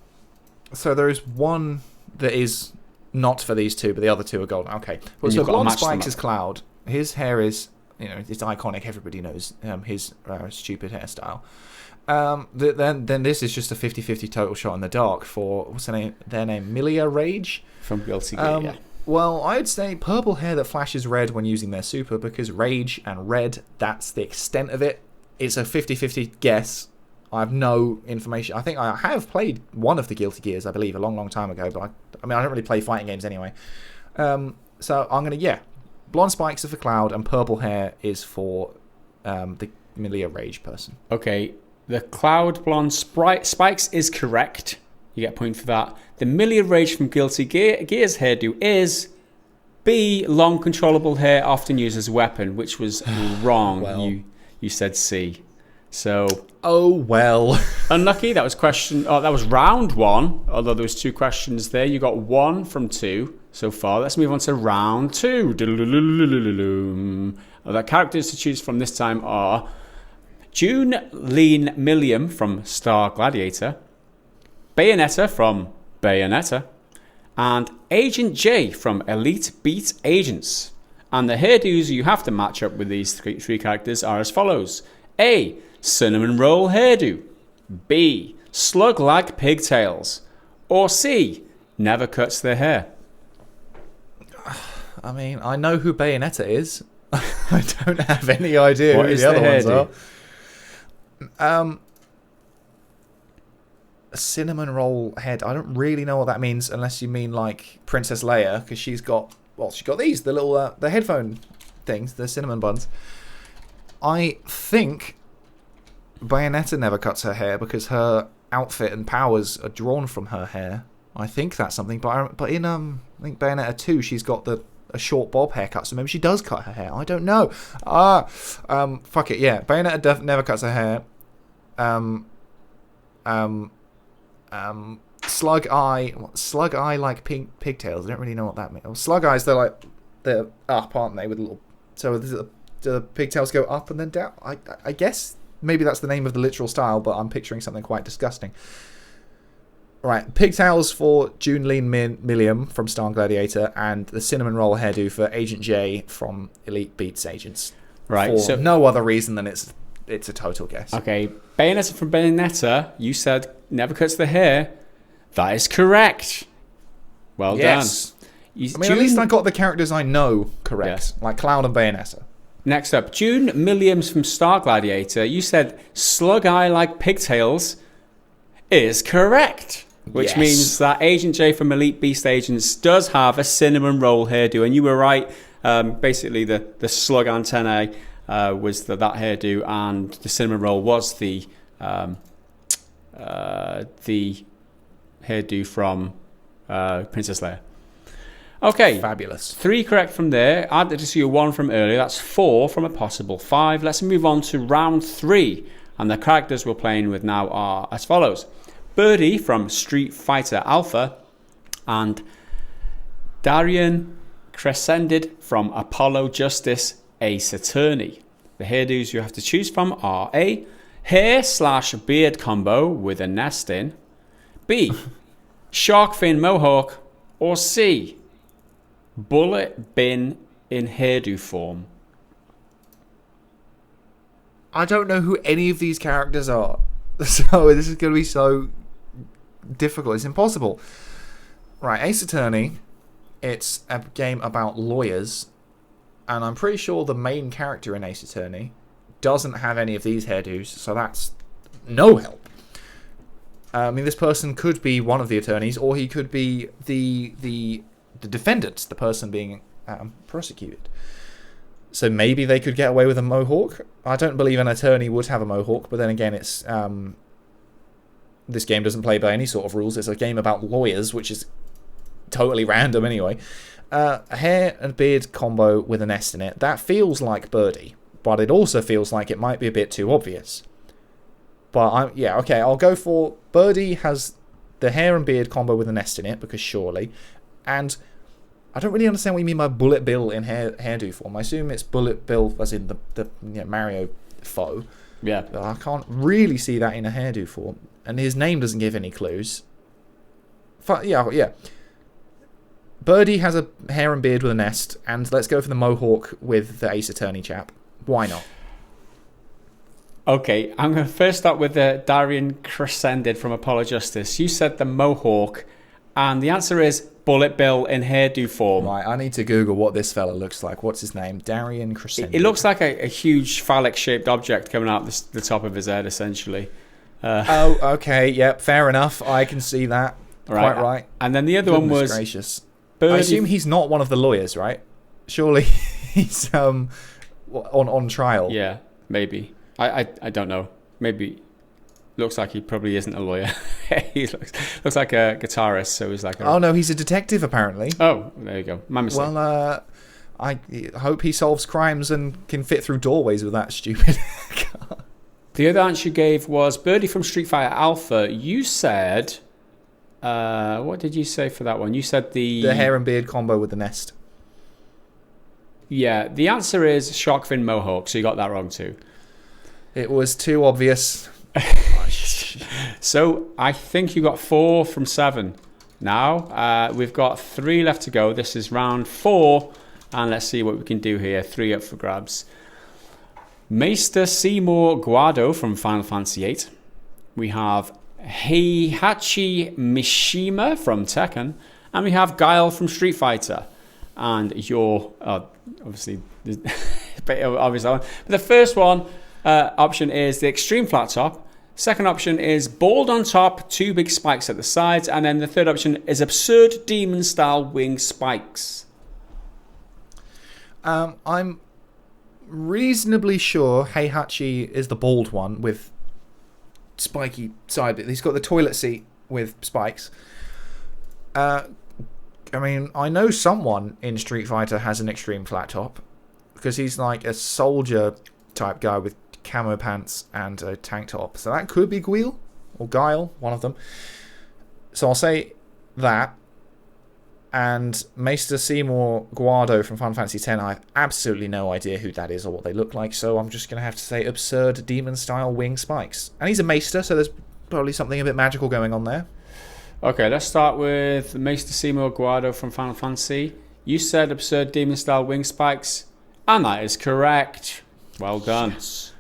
S2: So there is one that is not for these 2, but the other 2 are golden. Okay. Well, so blonde spikes is Cloud. His hair is, it's iconic. Everybody knows his stupid hairstyle. Then this is just a 50-50 total shot in the dark for, what's their name? Milia Rage?
S1: From Guilty Gear, yeah.
S2: Well, I'd say purple hair that flashes red when using their super, because rage and red, that's the extent of it. It's a 50-50 guess. I have no information. I think I have played one of the Guilty Gears, I believe, a long, long time ago, but I don't really play fighting games anyway. So I'm going to, blonde spikes are for Cloud, and purple hair is for the Milia Rage person.
S1: Okay. The Cloud Blonde Spikes is correct. You get a point for that. The Milia Rage from Guilty Gear's hairdo is B, long controllable hair often used as a weapon, which was wrong.
S2: Well.
S1: You said C. So unlucky. That was round 1. Although there was 2 questions there, you got 1 from 2 so far. Let's move on to round 2. The characters to choose from this time are June Lean Milliam from Star Gladiator, Bayonetta from Bayonetta, and Agent J from Elite Beat Agents. And the hairdos you have to match up with these three characters are as follows. A. Cinnamon roll hairdo. B. Slug-like pigtails. Or C. Never cuts their hair.
S2: I mean, I know who Bayonetta is. I don't have any idea
S1: What
S2: who
S1: is
S2: the other
S1: the
S2: ones
S1: hairdo?
S2: are. A cinnamon roll head. I don't really know what that means unless you mean like Princess Leia, because she's got these, the little the headphone things, the cinnamon buns. I think Bayonetta never cuts her hair because her outfit and powers are drawn from her hair. I think that's something, but in I think Bayonetta 2, she's got a short bob haircut, so maybe she does cut her hair. I don't know. Fuck it, yeah. Bayonetta never cuts her hair. Slug eye like pigtails. I don't really know what that means. Well, slug eyes, they're up, aren't they? With little, so the pigtails go up and then down. I guess maybe that's the name of the literal style, but I'm picturing something quite disgusting. Right, pigtails for June Lean Milliam from Star Gladiator, and the cinnamon roll hairdo for Agent J from Elite Beats Agents.
S1: Right,
S2: for
S1: so
S2: no other reason than it's a total guess.
S1: Okay, Bayonetta from Bayonetta, you said never cuts the hair. That is correct. Well
S2: yes.
S1: done.
S2: At least I got the characters I know correct, like Cloud and Bayonetta.
S1: Next up, June Milliams from Star Gladiator, you said slug eye like pigtails is correct. Which means that Agent J from Elite Beast Agents does have a cinnamon roll hairdo, and you were right. Basically, the slug antennae was that hairdo, and the cinnamon roll was the hairdo from Princess Leia. Okay,
S2: Fabulous.
S1: 3 correct from there. Add to your 1 from earlier. That's 4 from a possible 5. Let's move on to round 3, and the characters we're playing with now are as follows. Birdie from Street Fighter Alpha, and Darian Crescended from Apollo Justice Ace Attorney. The hairdos you have to choose from are A. Hair/beard combo with a nest in. B. Shark fin mohawk. Or C. Bullet bin in hairdo form.
S2: I don't know who any of these characters are. So this is going to be so difficult. It's impossible. Right, Ace Attorney. It's a game about lawyers. And I'm pretty sure the main character in Ace Attorney doesn't have any of these hairdos. So that's no help. I mean, this person could be one of the attorneys, or he could be the defendant, the person being prosecuted. So maybe they could get away with a mohawk. I don't believe an attorney would have a mohawk, but then again, it's this game doesn't play by any sort of rules. It's a game about lawyers, which is totally random anyway. A hair and beard combo with a nest in it. That feels like Birdie, but it also feels like it might be a bit too obvious. But I'll go for Birdie has the hair and beard combo with a nest in it, because surely. And I don't really understand what you mean by Bullet Bill in hairdo form. I assume it's Bullet Bill as in the Mario foe.
S1: Yeah.
S2: But I can't really see that in a hairdo form. And his name doesn't give any clues. Yeah. Birdie has a hair and beard with a nest, and let's go for the mohawk with the Ace Attorney chap. Why not?
S1: Okay, I'm going to first start with the Darian Crescended from Apollo Justice. You said the mohawk, and the answer is Bullet Bill in hairdo form.
S2: Right, I need to Google what this fella looks like. What's his name? Darian Crescended.
S1: It looks like a huge phallic-shaped object coming out the top of his head, essentially.
S2: Oh, okay, yep, fair enough. I can see that. Right. Quite right.
S1: And then the other one was...
S2: gracious.
S1: Birdie.
S2: I assume he's not one of the lawyers, right? Surely he's on trial.
S1: Yeah, maybe. I don't know. Maybe looks like he probably isn't a lawyer. He looks like a guitarist, so he's like
S2: Oh no, he's a detective apparently.
S1: Oh, there you go. My mistake.
S2: Well, I hope he solves crimes and can fit through doorways with that stupid car.
S1: The other answer you gave was Birdie from Street Fighter Alpha. You said what did you say for that one? You said the
S2: hair and beard combo with the nest.
S1: Yeah, the answer is shark fin mohawk, so you got that wrong too.
S2: It was too obvious.
S1: So I think you got 4 from 7. Now we've got 3 left to go. This is round 4, And let's see what we can do here. 3 up for grabs. Maester Seymour Guado from Final Fantasy VIII. We have Heihachi Mishima from Tekken. And we have Guile from Street Fighter. And your, obviously, obvious that one. But the first one option is the extreme flat top. Second option is bald on top, 2 big spikes at the sides. And then the third option is absurd demon-style wing spikes.
S2: I'm reasonably sure Heihachi is the bald one with spiky side. He's got the toilet seat with spikes. I mean, I know someone in Street Fighter has an extreme flat top because he's like a soldier type guy with camo pants and a tank top. So that could be Guile or Guile, one of them. So I'll say that. And Maester Seymour Guado from Final Fantasy X, I have absolutely no idea who that is or what they look like. So I'm just going to have to say absurd demon-style wing spikes. And he's a Maester, so there's probably something a bit magical going on there.
S1: Okay, let's start with Maester Seymour Guado from Final Fantasy. You said absurd demon-style wing spikes, and that is correct. Well done. Yes.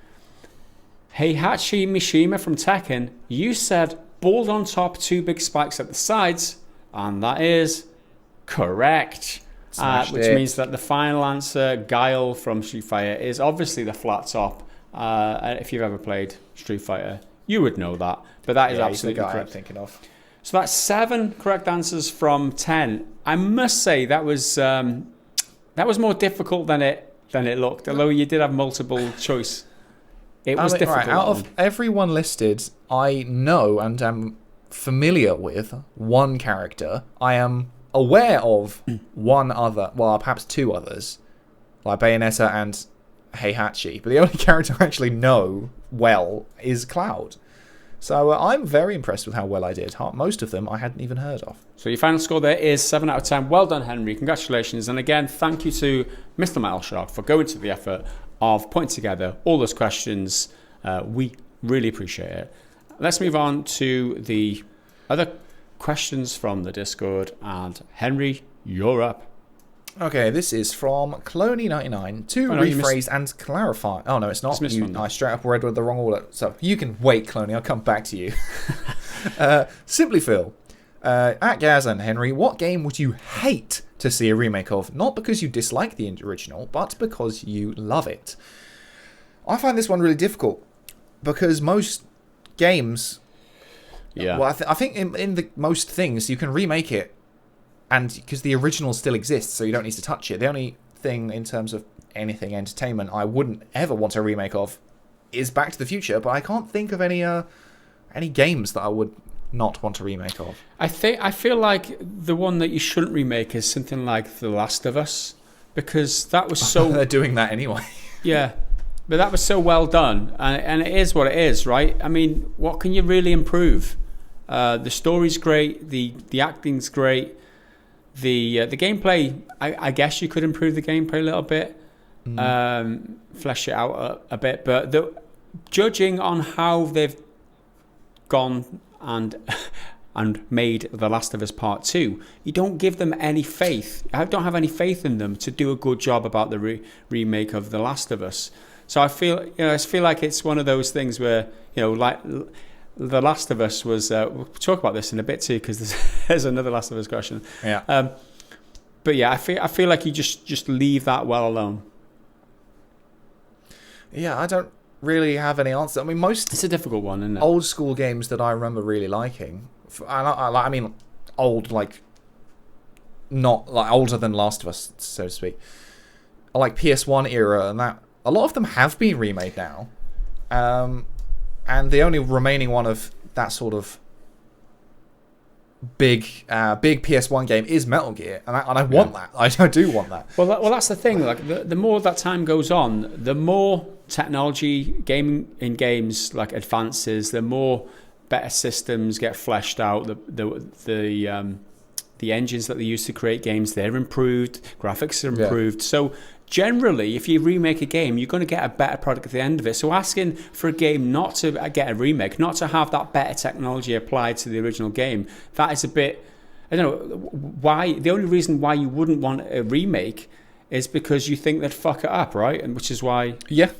S1: Heihachi Mishima from Tekken. You said bald on top, 2 big spikes at the sides, and that is correct. Which means that the final answer, Guile from Street Fighter, is obviously the flat top. If you've ever played Street Fighter, you would know that. But that is absolutely correct.
S2: I'm thinking of.
S1: So that's 7 correct answers from 10. I must say that was more difficult than it looked. Although you did have multiple choice, it was difficult.
S2: Right, out of everyone listed, I know and am familiar with one character. I am aware of one other, well, perhaps 2 others, like Bayonetta and Heihachi. But the only character I actually know well is Cloud. So I'm very impressed with how well I did. Most of them I hadn't even heard of.
S1: So your final score there is 7 out of 10. Well done, Henry. Congratulations. And again, thank you to Mr. Metal Shark for going to the effort of putting together all those questions. We really appreciate it. Let's move on to the other questions from the Discord. And Henry, you're up.
S2: Okay, this is from Cloney99 to rephrase and clarify. Oh, no, it's not. I straight up read with the wrong order. So you can wait, Cloney. I'll come back to you. Simply Phil. At Gaz and Henry, what game would you hate to see a remake of? Not because you dislike the original, but because you love it. I find this one really difficult because most games...
S1: Yeah.
S2: Well, I think in the most things, you can remake it. And because the original still exists, so you don't need to touch it. The only thing in terms of anything entertainment I wouldn't ever want a remake of is Back to the Future, but I can't think of any games that I would not want a remake of.
S1: I feel like the one that you shouldn't remake is something like The Last of Us, because that was so...
S2: They're doing that anyway.
S1: Yeah, but that was so well done, and it is what it is, right? I mean, what can you really improve? The story's great, the acting's great. The gameplay, I guess you could improve the gameplay a little bit, flesh it out a bit. But judging on how they've gone and made The Last of Us Part 2, you don't give them any faith. I don't have any faith in them to do a good job about the remake of The Last of Us. So I feel like it's one of those things where, like The Last of Us was... we'll talk about this in a bit too, because there's another Last of Us question.
S2: Yeah.
S1: But yeah, I feel like you just leave that well alone.
S2: Yeah, I don't really have any answer. I mean,
S1: it's a difficult one, isn't it?
S2: Old school games that I remember really liking. I mean, old, like... Not, like, older than Last of Us, so to speak. I like PS1 era, and that... A lot of them have been remade now. And the only remaining one of that sort of big PS1 game is Metal Gear, and I want that. I do want that.
S1: Well, that's the thing. Like the more that time goes on, the more technology in games like advances, the more better systems get fleshed out. The engines that they use to create games, they're improved. Graphics are improved. Yeah. So generally, if you remake a game, you're going to get a better product at the end of it. So asking for a game not to get a remake, not to have that better technology applied to the original game, that is a bit... I don't know why. The only reason why you wouldn't want a remake is because you think they'd fuck it up, right? And which is why
S2: Yeah.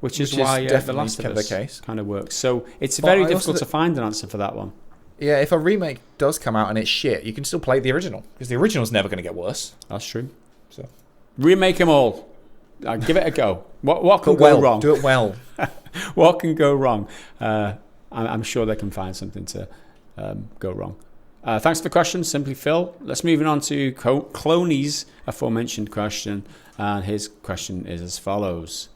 S1: The Last of Us
S2: the case.
S1: kind of works. So it's very difficult to find an answer for that one.
S2: Yeah, if a remake does come out and it's shit, you can still play the original, because the original's never going to get worse.
S1: That's true.
S2: So
S1: remake them all. Give it a go. What can go wrong?
S2: Do it well.
S1: What can go wrong? I'm sure they can find something to go wrong. Thanks for the question, Simply Phil. Let's move on to Cloney's aforementioned question. And his question is as follows.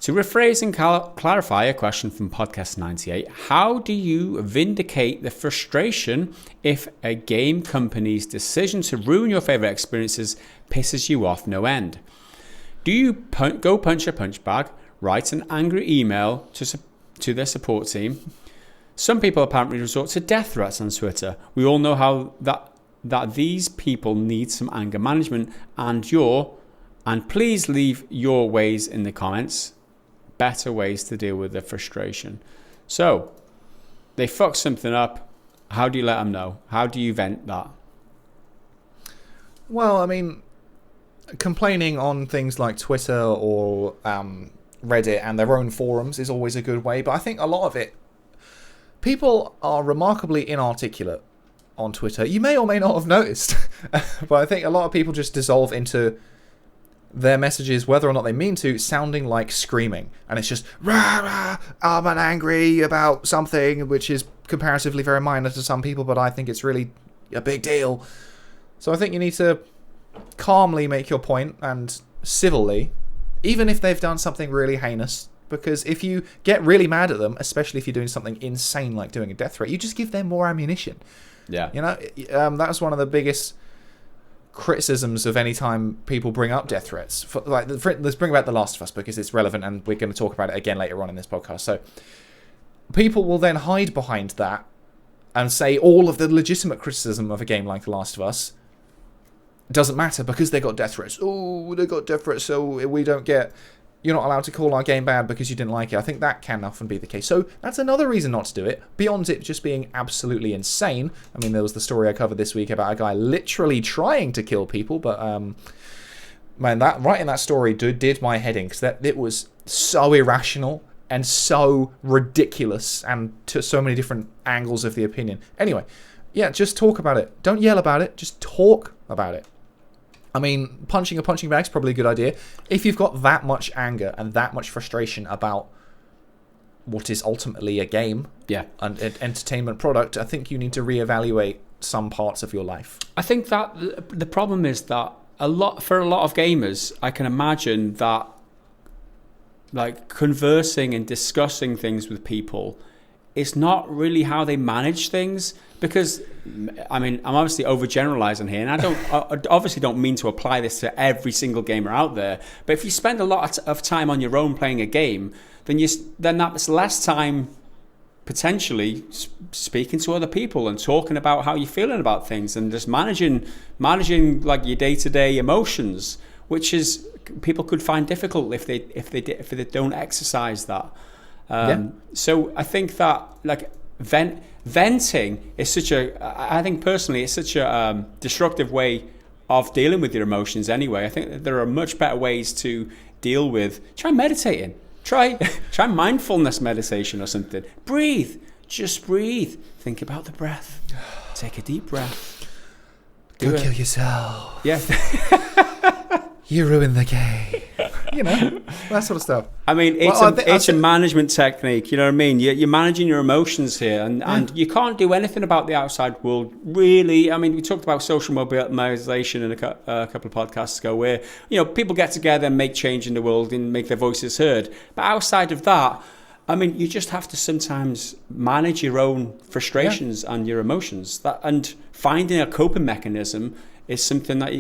S1: To rephrase and clarify a question from podcast 98, how do you vindicate the frustration if a game company's decision to ruin your favorite experiences pisses you off no end? Do you go punch a punch bag, write an angry email to their support team? Some people apparently resort to death threats on Twitter. We all know how that these people need some anger management, and please leave your ways in the comments. Better ways to deal with the frustration. So, they fuck something up. How do you let them know? How do you vent that?
S2: Well, I mean, complaining on things like Twitter or Reddit and their own forums is always a good way, but I think a lot of it, people are remarkably inarticulate on Twitter. You may or may not have noticed, but I think a lot of people just dissolve into their messages, whether or not they mean to, sounding like screaming. And it's just, rah, rah, I'm angry about something, which is comparatively very minor to some people, but I think it's really a big deal. So I think you need to calmly make your point, and civilly, even if they've done something really heinous, because if you get really mad at them, especially if you're doing something insane like doing a death threat, you just give them more ammunition.
S1: Yeah.
S2: You know, that's one of the biggest criticisms of any time people bring up death threats. Let's bring back The Last of Us, because it's relevant, and we're going to talk about it again later on in this podcast. So people will then hide behind that and say all of the legitimate criticism of a game like The Last of Us doesn't matter because they got death threats. Oh, they got death threats, so you're not allowed to call our game bad because you didn't like it. I think that can often be the case. So that's another reason not to do it, beyond it just being absolutely insane. I mean, there was the story I covered this week about a guy literally trying to kill people, but man, that writing that story did my head in, because it was so irrational and so ridiculous, and to so many different angles of the opinion. Anyway, yeah, just talk about it. Don't yell about it, just talk about it. I mean, punching a punching bag is probably a good idea. If you've got that much anger and that much frustration about what is ultimately a game, and an entertainment product, I think you need to reevaluate some parts of your life.
S1: I think that the problem is that for a lot of gamers, I can imagine that like conversing and discussing things with people is not really how they manage things. Because, I mean, I'm obviously overgeneralizing here, and I obviously don't mean to apply this to every single gamer out there. But if you spend a lot of time on your own playing a game, then that's less time potentially speaking to other people and talking about how you're feeling about things, and just managing like your day-to-day emotions, which is people could find difficult if they don't exercise that. So I think that like venting is I think personally it's such a destructive way of dealing with your emotions anyway. I think that there are much better ways to deal with. Try meditating. Try mindfulness meditation or something. Breathe. Just breathe. Think about the breath. Take a deep breath.
S2: Go kill yourself.
S1: Yeah.
S2: You ruined the game. You know, that sort of stuff.
S1: I mean, it's a management technique. You know what I mean? You're managing your emotions here, and you can't do anything about the outside world, really. I mean, we talked about social mobilization in a couple of podcasts ago, where people get together and make change in the world and make their voices heard. But outside of that, I mean, you just have to sometimes manage your own frustrations and your emotions. And finding a coping mechanism is something that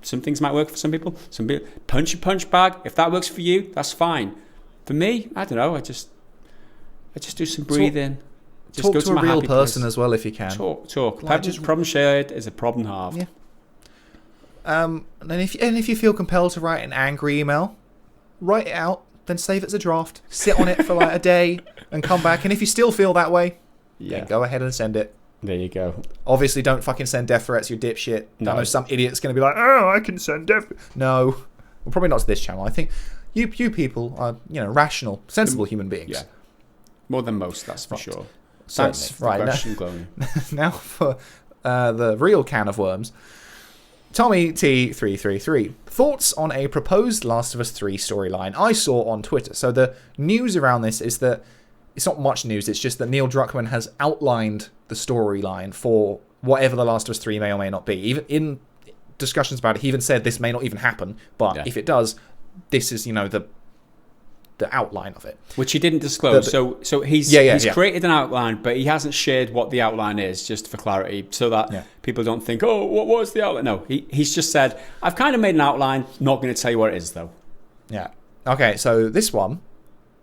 S1: some things might work for some people. Some people punch a punch bag. If that works for you, that's fine. For me, I don't know. I just do some breathing.
S2: Talk to a real person as well if you can.
S1: Talk. Like problem shared is a problem halved.
S2: Yeah. And if you feel compelled to write an angry email, write it out. Then save it as a draft. Sit on it for like a day and come back. And if you still feel that way, then go ahead and send it.
S1: There you go.
S2: Obviously, don't fucking send death threats, you dipshit.
S1: No.
S2: I know some idiot's going to be like, oh, I can send death. No. Well, probably not to this channel. I think you people are, rational, sensible human beings.
S1: Yeah. More than most, that's for sure.
S2: Certainly.
S1: Thanks for
S2: Right,
S1: the question, Glowing.
S2: Now for the real can of worms. Tommy T333. Thoughts on a proposed Last of Us 3 storyline I saw on Twitter. So the news around this is that it's not much news. It's just that Neil Druckmann has outlined the storyline for whatever The Last of Us 3 may or may not be. Even in discussions about it, he even said this may not even happen, but if it does, this is, the outline of it.
S1: Which he didn't disclose. So he's created an outline, but he hasn't shared what the outline is, just for clarity, so that people don't think, oh, what was the outline? No, he's just said, I've kind of made an outline, not going to tell you what it is, though.
S2: Yeah. Okay, so this one,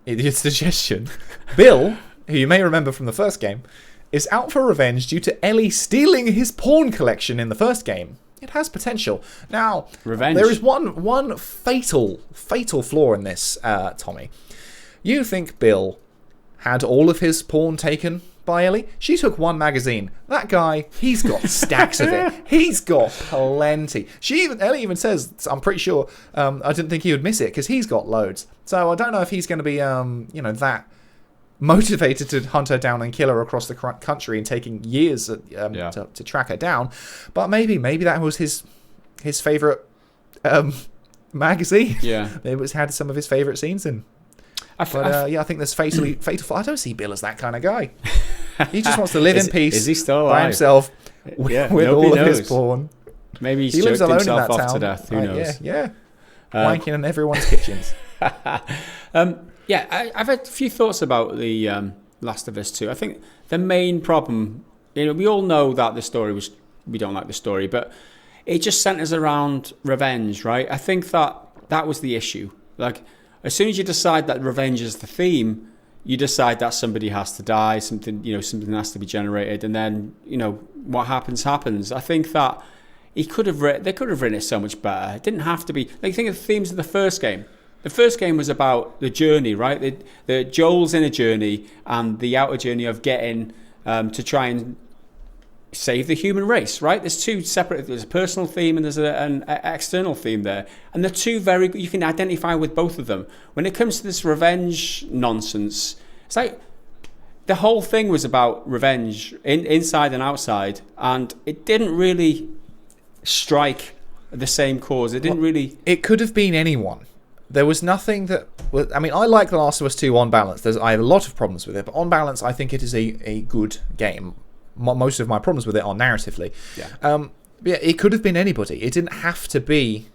S2: idiot suggestion. Bill, who you may remember from the first game, is out for revenge due to Ellie stealing his porn collection in the first game. It has potential. Now,
S1: revenge.
S2: There is one fatal flaw in this, Tommy. You think Bill had all of his porn taken by Ellie? She took one magazine. That guy, he's got stacks of it. He's got plenty. Ellie even says, I'm pretty sure, I didn't think he would miss it because he's got loads. So I don't know if he's going to be, that motivated to hunt her down and kill her across the country and taking years to track her down. But maybe that was his favourite magazine.
S1: Yeah.
S2: It had some of his favourite scenes in. I think there's fatal. I don't see Bill as that kind of guy. He just wants to live in peace.
S1: Is he still alive?
S2: By himself with all of his porn.
S1: Maybe
S2: he lives alone in that
S1: off
S2: town.
S1: To death. Who knows?
S2: Wanking in everyone's kitchens.
S1: I've had a few thoughts about the Last of Us 2. I think the main problem, we all know that the story we don't like the story, but it just centers around revenge, right? I think that was the issue. Like, as soon as you decide that revenge is the theme, you decide that somebody has to die, something has to be generated, and then, what happens. I think that they could have written it so much better. It didn't have to be. Like, think of the themes of the first game. The first game was about the journey, right? The Joel's inner journey and the outer journey of getting to try and save the human race, right? There's two separate. There's a personal theme and there's an external theme there, and the two you can identify with both of them. When it comes to this revenge nonsense, it's like the whole thing was about revenge, inside and outside, and it didn't really strike the same cause. It didn't really.
S2: It could have been anyone. There was nothing that. I mean, I like The Last of Us 2 on balance. I have a lot of problems with it, but on balance, I think it is a good game. Most of my problems with it are narratively. It could have been anybody. It didn't have to be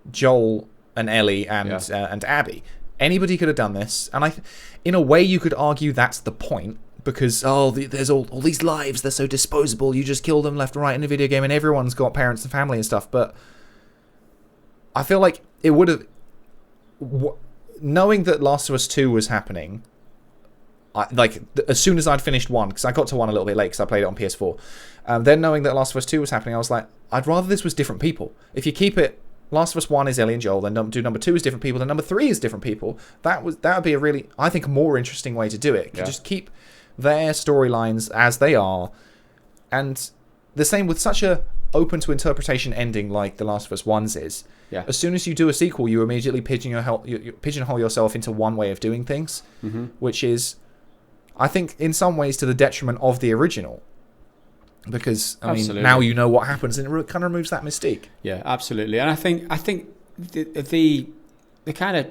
S2: Joel and Ellie and Abby. Anybody could have done this, and in a way, you could argue that's the point because there's all these lives. They're so disposable. You just kill them left and right in a video game, and everyone's got parents and family and stuff. But I feel like it would have. Knowing that Last of Us 2 was happening, as soon as I'd finished 1, because I got to 1 a little bit late because I played it on PS4, then knowing that Last of Us 2 was happening, I was like, I'd rather this was different people. If you keep it, Last of Us 1 is Ellie and Joel, then do number 2 is different people, then number 3 is different people, that would be a really, I think, more interesting way to do it. Just keep their storylines as they are, and the same with such a open to interpretation ending like The Last of Us 1's is.
S1: Yeah.
S2: As soon as you do a sequel, you immediately pigeonhole yourself into one way of doing things, which is, I think, in some ways to the detriment of the original. Because now you know what happens, and it kind of removes that mystique.
S1: Yeah, absolutely. And I think the kind of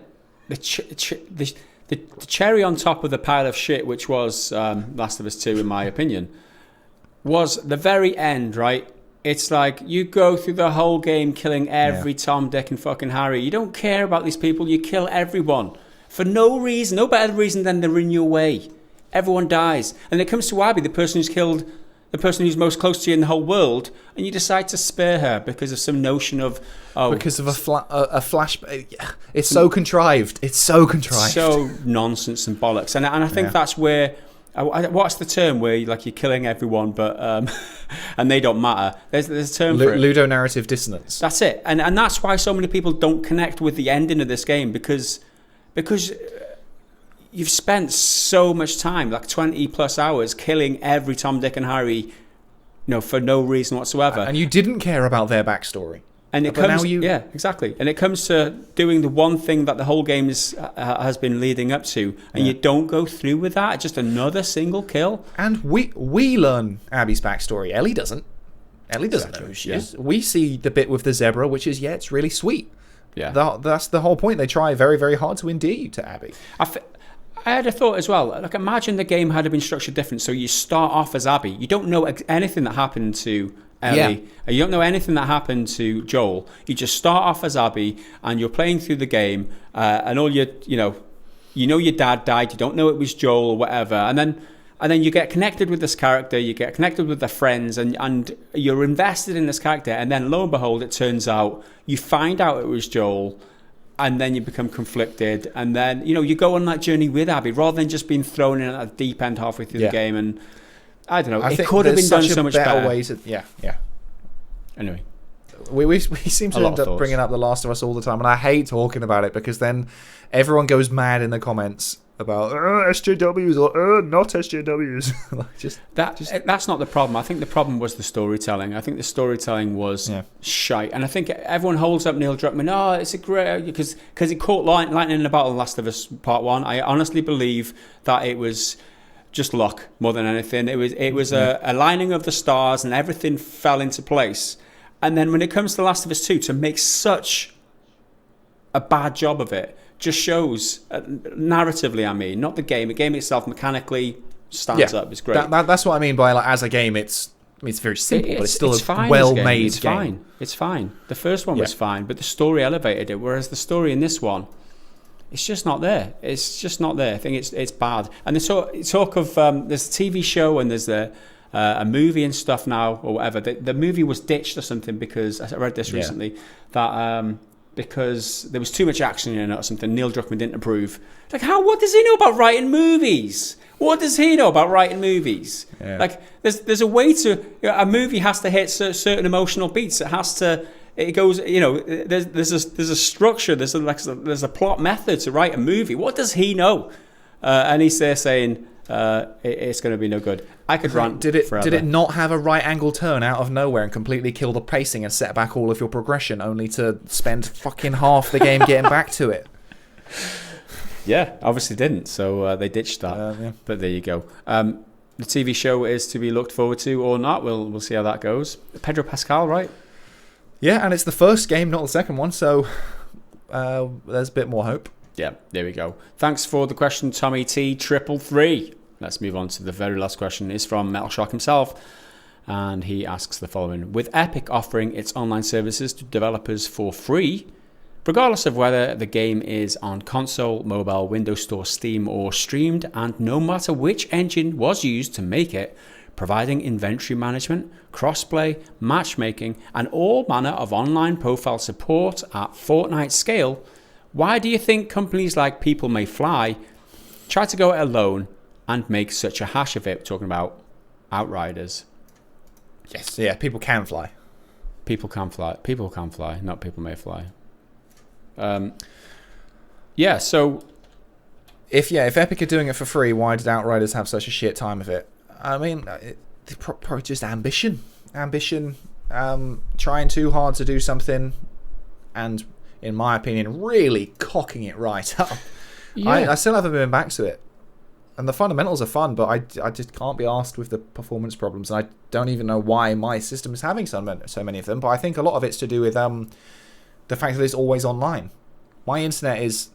S1: the cherry on top of the pile of shit, which was Last of Us 2, in my opinion, was the very end, right? It's like you go through the whole game killing every Tom, Dick, and fucking Harry. You don't care about these people. You kill everyone for no reason, no better reason than they're in your way. Everyone dies. And it comes to Abby, the person who's killed the person who's most close to you in the whole world, and you decide to spare her because of some notion of...
S2: because of a flash... It's so contrived. It's so contrived.
S1: So nonsense and bollocks. And I think that's where... What's the term where you're killing everyone, but and they don't matter? There's a term for it.
S2: Ludonarrative dissonance.
S1: That's it, and that's why so many people don't connect with the ending of this game because you've spent so much time, 20 plus hours, killing every Tom, Dick, and Harry for no reason whatsoever.
S2: And you didn't care about their backstory.
S1: And it comes, yeah, exactly. And it comes to doing the one thing that the whole game has been leading up to, and you don't go through with that. Just another single kill.
S2: And we learn Abby's backstory. Ellie doesn't. Ellie doesn't know who she is. We see the bit with the zebra, which is it's really sweet. Yeah, that's the whole point. They try very, very hard to endear you to Abby.
S1: I had a thought as well. Like, imagine the game had been structured different. So you start off as Abby. You don't know anything that happened to Ellie. Yeah. You don't know anything that happened to Joel. You just start off as Abby, and you're playing through the game, and all you know your dad died. You don't know it was Joel or whatever, and then you get connected with this character. You get connected with their friends, and you're invested in this character. And then lo and behold, it turns out you find out it was Joel. And then you become conflicted, and then you go on that journey with Abby rather than just being thrown in at the deep end halfway through the game. And I don't know, it could have been done so much better.
S2: Ways yeah.
S1: Anyway,
S2: we seem to end up bringing up The Last of Us all the time, and I hate talking about it because then everyone goes mad in the comments about SJWs or not SJWs.
S1: That's not the problem. I think the problem was the storytelling. I think the storytelling was shite, and I think everyone holds up Neil Druckmann. Oh, it's a great because he caught lightning in the battle in Last of Us Part 1. I honestly believe that it was just luck more than anything. It was a lining of the stars, and everything fell into place. And then when it comes to Last of Us 2, to make such a bad job of it just shows, narratively, I mean, not the game. The game itself mechanically stands up. It's great.
S2: That's what I mean by as a game, it's very simple, but it's still a well-made game.
S1: It's fine. The first one was fine, but the story elevated it, whereas the story in this one, it's just not there. It's just not there. I think it's bad. And the talk of there's a TV show and there's a movie and stuff now or whatever. The movie was ditched or something because I read this recently that because there was too much action in it or something. Neil Druckmann didn't approve. Like, what does he know about writing movies? What does he know about writing movies? Yeah. Like, there's a way to a movie has to hit certain emotional beats. It has to. It goes. There's a structure. There's a plot method to write a movie. What does he know? And he's there saying it's going to be no good. I could rant forever.
S2: Did it not have a right angle turn out of nowhere and completely kill the pacing and set back all of your progression, only to spend fucking half the game getting back to it?
S1: Yeah, obviously didn't. So they ditched that. But there you go. The TV show is to be looked forward to or not. We'll see how that goes. Pedro Pascal, right?
S2: Yeah, and it's the first game, not the second one. So there's a bit more hope.
S1: Yeah, there we go. Thanks for the question, Tommy T333. Let's move on to the very last question. It's from Metal Shark himself, and he asks the following. With Epic offering its online services to developers for free, regardless of whether the game is on console, mobile, Windows Store, Steam, or streamed, and no matter which engine was used to make it, providing inventory management, crossplay, matchmaking, and all manner of online profile support at Fortnite scale, why do you think companies like People May Fly try to go it alone and make such a hash of it? Talking about Outriders.
S2: Yes, yeah, people can fly.
S1: People can fly. People can fly, not People May Fly. Yeah, so
S2: if Epic are doing it for free, why did Outriders have such a shit time of it? I mean, probably just ambition, trying too hard to do something, and in my opinion, really cocking it right up. Yeah. I still haven't been back to it. And the fundamentals are fun, but I just can't be asked with the performance problems. And I don't even know why my system is having so many of them. But I think a lot of it's to do with the fact that it's always online. My internet is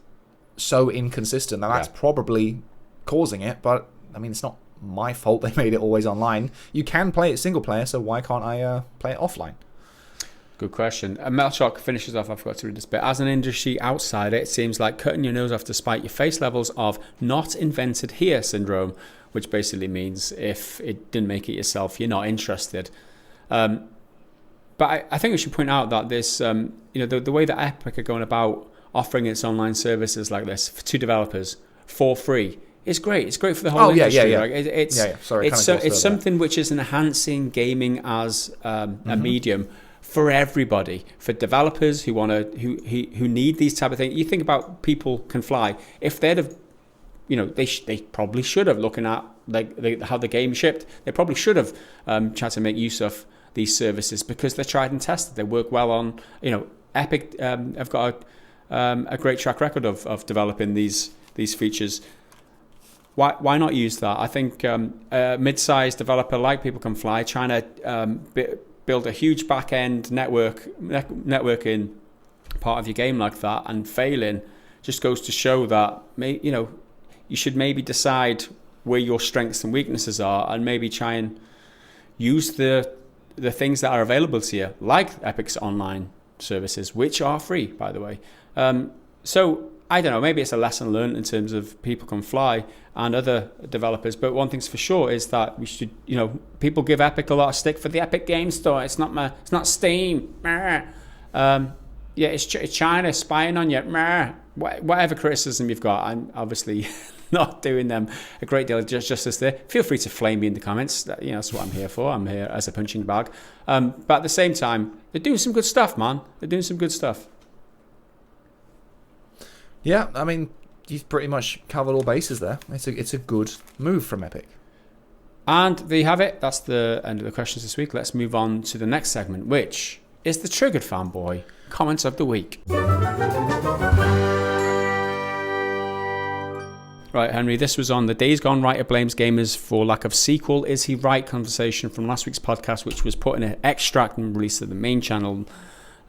S2: so inconsistent, and that's probably causing it. But, I mean, it's not my fault they made it always online. You can play it single player, so why can't I play it offline?
S1: Good question. Metal Shark finishes off, I forgot to read this bit. As an industry outsider, it seems like cutting your nose off to spite your face levels of not invented here syndrome, which basically means if it didn't make it yourself, you're not interested. But I think we should point out that this, the way that Epic are going about offering its online services like this to developers for free is great. It's great for the whole industry. Yeah. Like it's something which is enhancing gaming as a medium for everybody, for developers who who need these type of things. You think about People Can Fly. If they'd have, they probably should have looking at how the game shipped. They probably should have tried to make use of these services because they're tried and tested. They work well on, Epic have got a great track record of developing these features. Why not use that? I think a mid-sized developer like People Can Fly trying to build a huge back-end networking part of your game like that and failing just goes to show that you should maybe decide where your strengths and weaknesses are and maybe try and use the things that are available to you, like Epic's online services, which are free, by the way. So I don't know, maybe it's a lesson learned in terms of People Can Fly and other developers, but one thing's for sure is that we should, people give Epic a lot of stick for the Epic Game Store. It's not Steam. It's China spying on you. Whatever criticism you've got, I'm obviously not doing them a great deal of justice there. Feel free to flame me in the comments. That's what I'm here for. I'm here as a punching bag. But at the same time, they're doing some good stuff, man. They're doing some good stuff.
S2: Yeah, I mean, you've pretty much covered all bases there. It's a good move from Epic.
S1: And there you have it. That's the end of the questions this week. Let's move on to the next segment, which is the Triggered Fanboy Comments of the Week. Right, Henry, this was on the Days Gone writer blames gamers for lack of sequel. Is he right? Conversation from last week's podcast, which was put in an extract and released to the main channel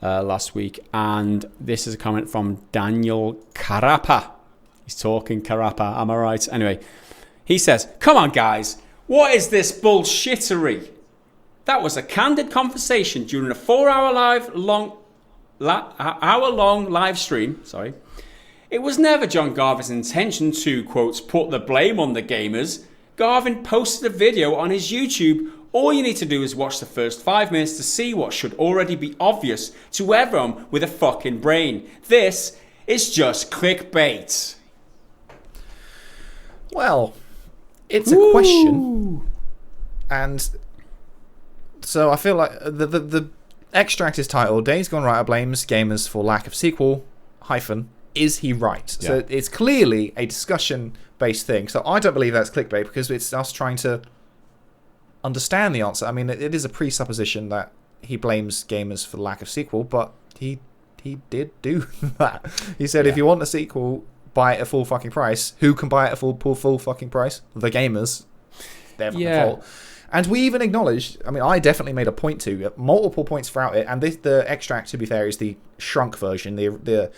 S1: last week. And this is a comment from Daniel Carapa. He's talking Carapa, am I right? Anyway, he says, "Come on, guys. What is this bullshittery? That was a candid conversation during a 4-hour hour-long live stream. Sorry. It was never John Garvin's intention to, quote, put the blame on the gamers. Garvin posted a video on his YouTube. All you need to do is watch the first 5 minutes to see what should already be obvious to everyone with a fucking brain. This is just clickbait."
S2: Well, it's a question. And so I feel like the extract is titled Days Gone Writer blames gamers for lack of sequel, is he right? Yeah. So it's clearly a discussion-based thing. So I don't believe that's clickbait because it's us trying to understand the answer. I mean, it is a presupposition that he blames gamers for lack of sequel, but he did do that. He said, if you want a sequel, buy it at full fucking price. Who can buy it at full fucking price? The gamers. They're fucking fault. And we even acknowledged, I mean, I definitely made a point to, multiple points throughout it, and the extract, to be fair, is the shrunk version. The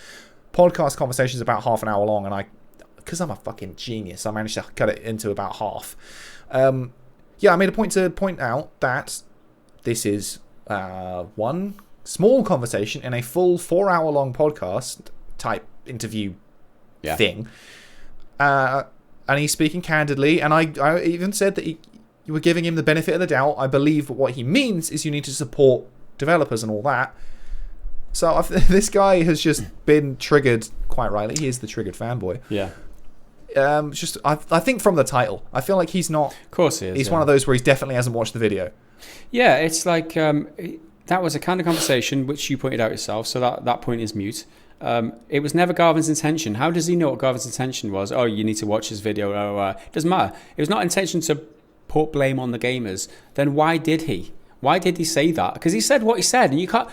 S2: podcast conversation is about half an hour long, and because I'm a fucking genius, I managed to cut it into about half. I made a point to point out that this is one small conversation in a full 4-hour long podcast type interview thing. And he's speaking candidly, and I even said that you were giving him the benefit of the doubt. I believe what he means is you need to support developers and all that. So this guy has just been triggered, quite rightly. He is the triggered fanboy. Yeah. I think from the title, I feel like he's not. Of course he is. He's one of those where he definitely hasn't watched the video.
S1: Yeah, it's like that was a kind of conversation which you pointed out yourself. So that point is mute. It was never Garvin's intention. How does he know what Garvin's intention was? Oh, you need to watch this video. It doesn't matter. It was not intention to put blame on the gamers. Then why did he? Why did he say that? Because he said what he said, and you can't.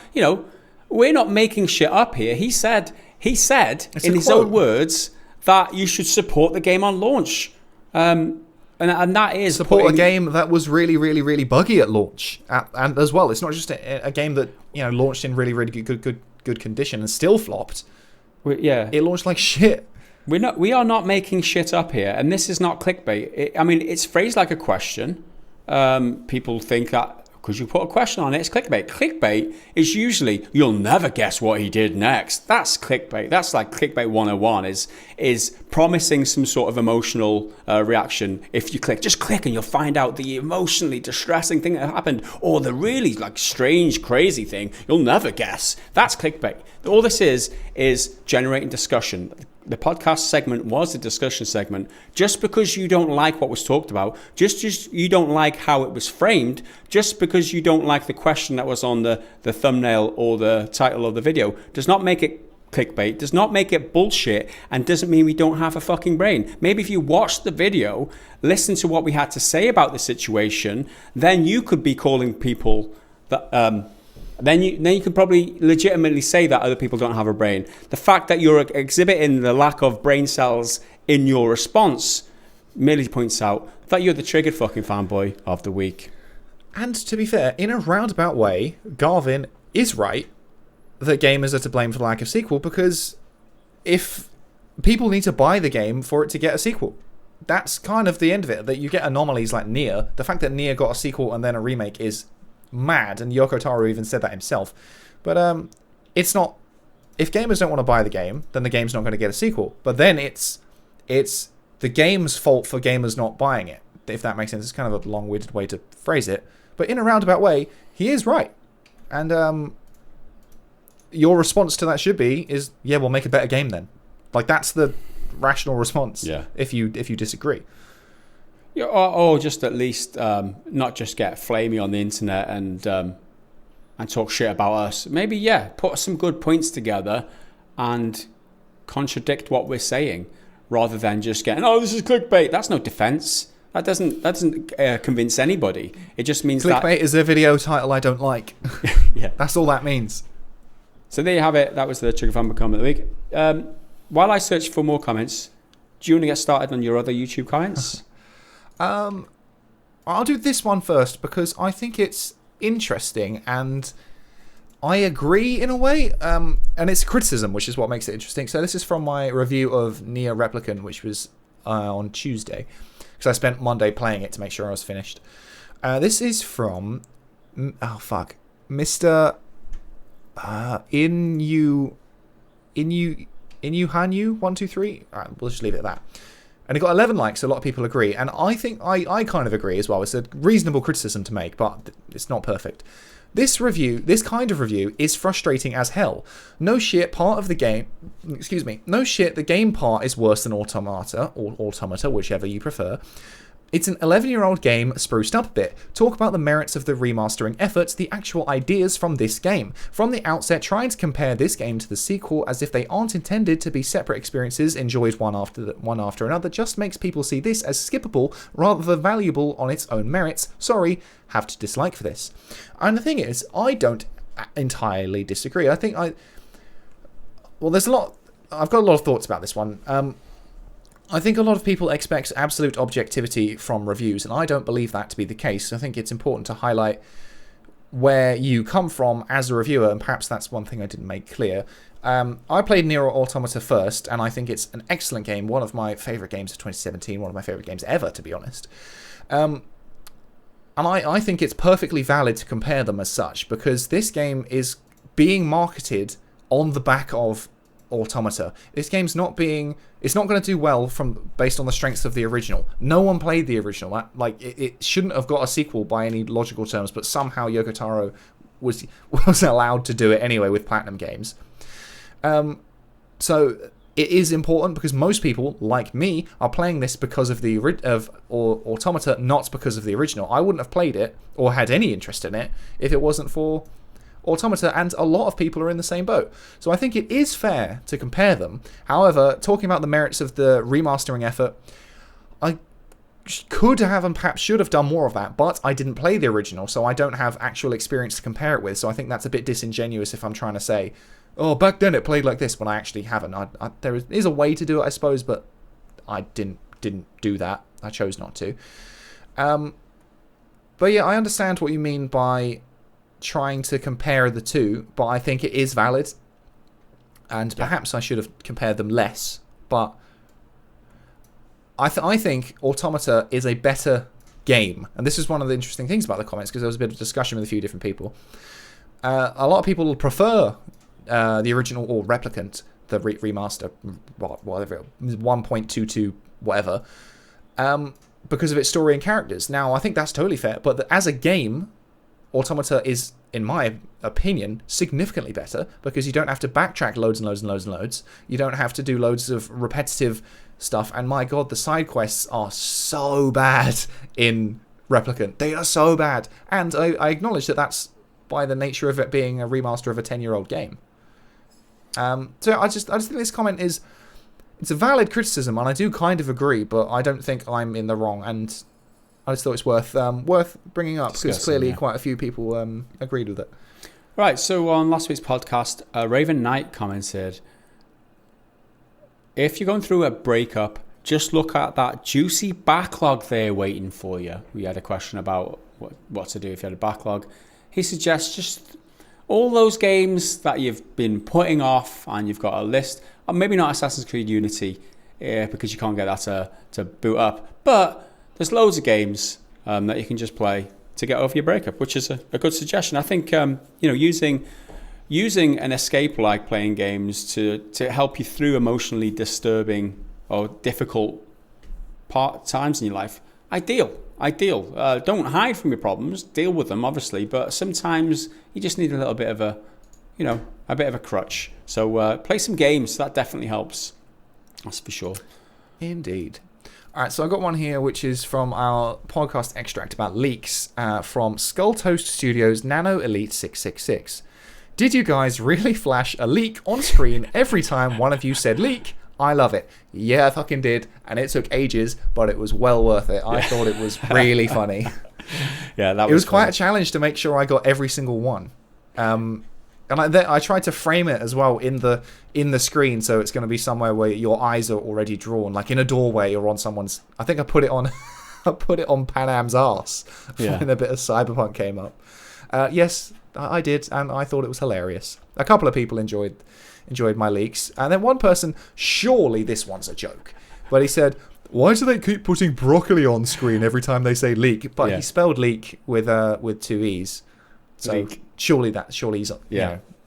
S1: We're not making shit up here. He said in his own words that you should support the game on launch. And that is
S2: support a game that was really, really, really buggy at launch. And as well, it's not just a game that launched in really, really good condition and still flopped. It launched like shit.
S1: We are not making shit up here, and this is not clickbait. It's phrased like a question. People think that because you put a question on it, it's clickbait. Clickbait is usually, you'll never guess what he did next. That's clickbait. That's like clickbait 101 is promising some sort of emotional reaction. If you just click and you'll find out the emotionally distressing thing that happened or the really strange, crazy thing you'll never guess. That's clickbait. All this is generating discussion. The podcast segment was a discussion segment. Just because you don't like what was talked about, just you don't like how it was framed, just because you don't like the question that was on the thumbnail or the title of the video, does not make it clickbait does not make it bullshit and doesn't mean we don't have a fucking brain. Maybe if you watched the video, listen to what we had to say about the situation, then you could be calling people that then you could probably legitimately say that other people don't have a brain. The fact that you're exhibiting the lack of brain cells in your response merely points out that you're the triggered fucking fanboy of the week.
S2: And to be fair, in a roundabout way, Garvin is right that gamers are to blame for the lack of sequel, because if people need to buy the game for it to get a sequel, that's kind of the end of it. That you get anomalies like Nier. The fact that Nier got a sequel and then a remake is mad, and Yoko Taro even said that himself. But it's not. If gamers don't want to buy the game, then the game's not going to get a sequel. But then it's the game's fault for gamers not buying it, if that makes sense. It's kind of a long-winded way to phrase it. But in a roundabout way, he is right. And your response to that should be, yeah, we'll make a better game then. Like, that's the rational response.
S1: Yeah.
S2: If you disagree.
S1: Yeah, or just at least not just get flamey on the internet and talk shit about us. Maybe, yeah, put some good points together and contradict what we're saying, rather than just getting, oh, this is clickbait. That's no defense. That doesn't convince anybody. It just means
S2: clickbait is a video title I don't like.
S1: Yeah,
S2: that's all that means.
S1: So there you have it. That was the Trigger Fanboy comment of the week. While I search for more comments, do you want to get started on your other YouTube comments?
S2: I'll do this one first because I think it's interesting and I agree in a way. And it's criticism, which is what makes it interesting. So this is from my review of Nier Replicant, which was on Tuesday, because I spent Monday playing it to make sure I was finished. This is from Mr. Hanyu123. Alright, we'll just leave it at that. And it got 11 likes, so a lot of people agree. And I think I kind of agree as well. It's a reasonable criticism to make, but it's not perfect. This kind of review is frustrating as hell. No shit, the game part is worse than Automata, or Automata, whichever you prefer. It's an 11-year-old game spruced up a bit. Talk about the merits of the remastering efforts, the actual ideas from this game. From the outset, trying to compare this game to the sequel as if they aren't intended to be separate experiences enjoyed one after another just makes people see this as skippable rather than valuable on its own merits. Sorry, have to dislike for this. And the thing is, I don't entirely disagree. I've got a lot of thoughts about this one. I think a lot of people expect absolute objectivity from reviews, and I don't believe that to be the case. I think it's important to highlight where you come from as a reviewer, and perhaps that's one thing I didn't make clear. I played Nier Automata first, and I think it's an excellent game, one of my favourite games of 2017, one of my favourite games ever, to be honest. And I think it's perfectly valid to compare them as such, because this game is being marketed on the back of Automata. This game's it's not going to do well based on the strengths of the original. No one played the original. It shouldn't have got a sequel by any logical terms, but somehow Yoko Taro was allowed to do it anyway with Platinum Games. So it is important because most people, like me, are playing this because of Automata, not because of the original. I wouldn't have played it or had any interest in it if it wasn't for Automata, and a lot of people are in the same boat. So I think it is fair to compare them. However, talking about the merits of the remastering effort, I could have and perhaps should have done more of that, but I didn't play the original, so I don't have actual experience to compare it with, so I think that's a bit disingenuous if I'm trying to say, oh, back then it played like this, when I actually haven't. There is a way to do it, I suppose, but I didn't do that. I chose not to. But yeah, I understand what you mean by trying to compare the two, but I think it is valid, and perhaps I should have compared them less, but I think Automata is a better game, and this is one of the interesting things about the comments, because there was a bit of discussion with a few different people. A lot of people prefer the original or Replicant, the remaster, whatever, 1.22 whatever, because of its story and characters. Now, I think that's totally fair, but as a game, Automata is, in my opinion, significantly better, because you don't have to backtrack loads and loads and loads and loads. You don't have to do loads of repetitive stuff, and my god, the side quests are so bad in Replicant. They are so bad, and I acknowledge that that's by the nature of it being a remaster of a 10-year-old game. So I just think this comment it's a valid criticism, and I do kind of agree, but I don't think I'm in the wrong, and I just thought it's worth bringing up because clearly quite a few people agreed with it.
S1: Right, so on last week's podcast, Raven Knight commented, if you're going through a breakup, just look at that juicy backlog there waiting for you. We had a question about what to do if you had a backlog. He suggests just all those games that you've been putting off and you've got a list, or maybe not Assassin's Creed Unity because you can't get that to boot up, but there's loads of games that you can just play to get over your breakup, which is a good suggestion. I think using an escape like playing games to help you through emotionally disturbing or difficult times in your life, ideal. Don't hide from your problems, deal with them obviously, but sometimes you just need a little bit of a bit of a crutch. So play some games, that definitely helps, that's for sure.
S2: Indeed. All right, so I've got one here which is from our podcast extract about leaks from Skull Toast Studios Nano Elite 666. Did you guys really flash a leak on screen every time one of you said leak? I love it. Yeah, I fucking did. And it took ages, but it was well worth it. I thought it was really funny.
S1: Yeah, that was
S2: It was quite a challenge to make sure I got every single one. And I tried to frame it as well in the screen, so it's going to be somewhere where your eyes are already drawn, like in a doorway or on someone's. I think I put it on, Panam's arse when a bit of Cyberpunk came up. Yes, I did, and I thought it was hilarious. A couple of people enjoyed my leaks, and then one person, surely this one's a joke, but he said, "Why do they keep putting broccoli on screen every time they say leak?" But he spelled leak with 2 E's. So
S1: leak.
S2: surely he's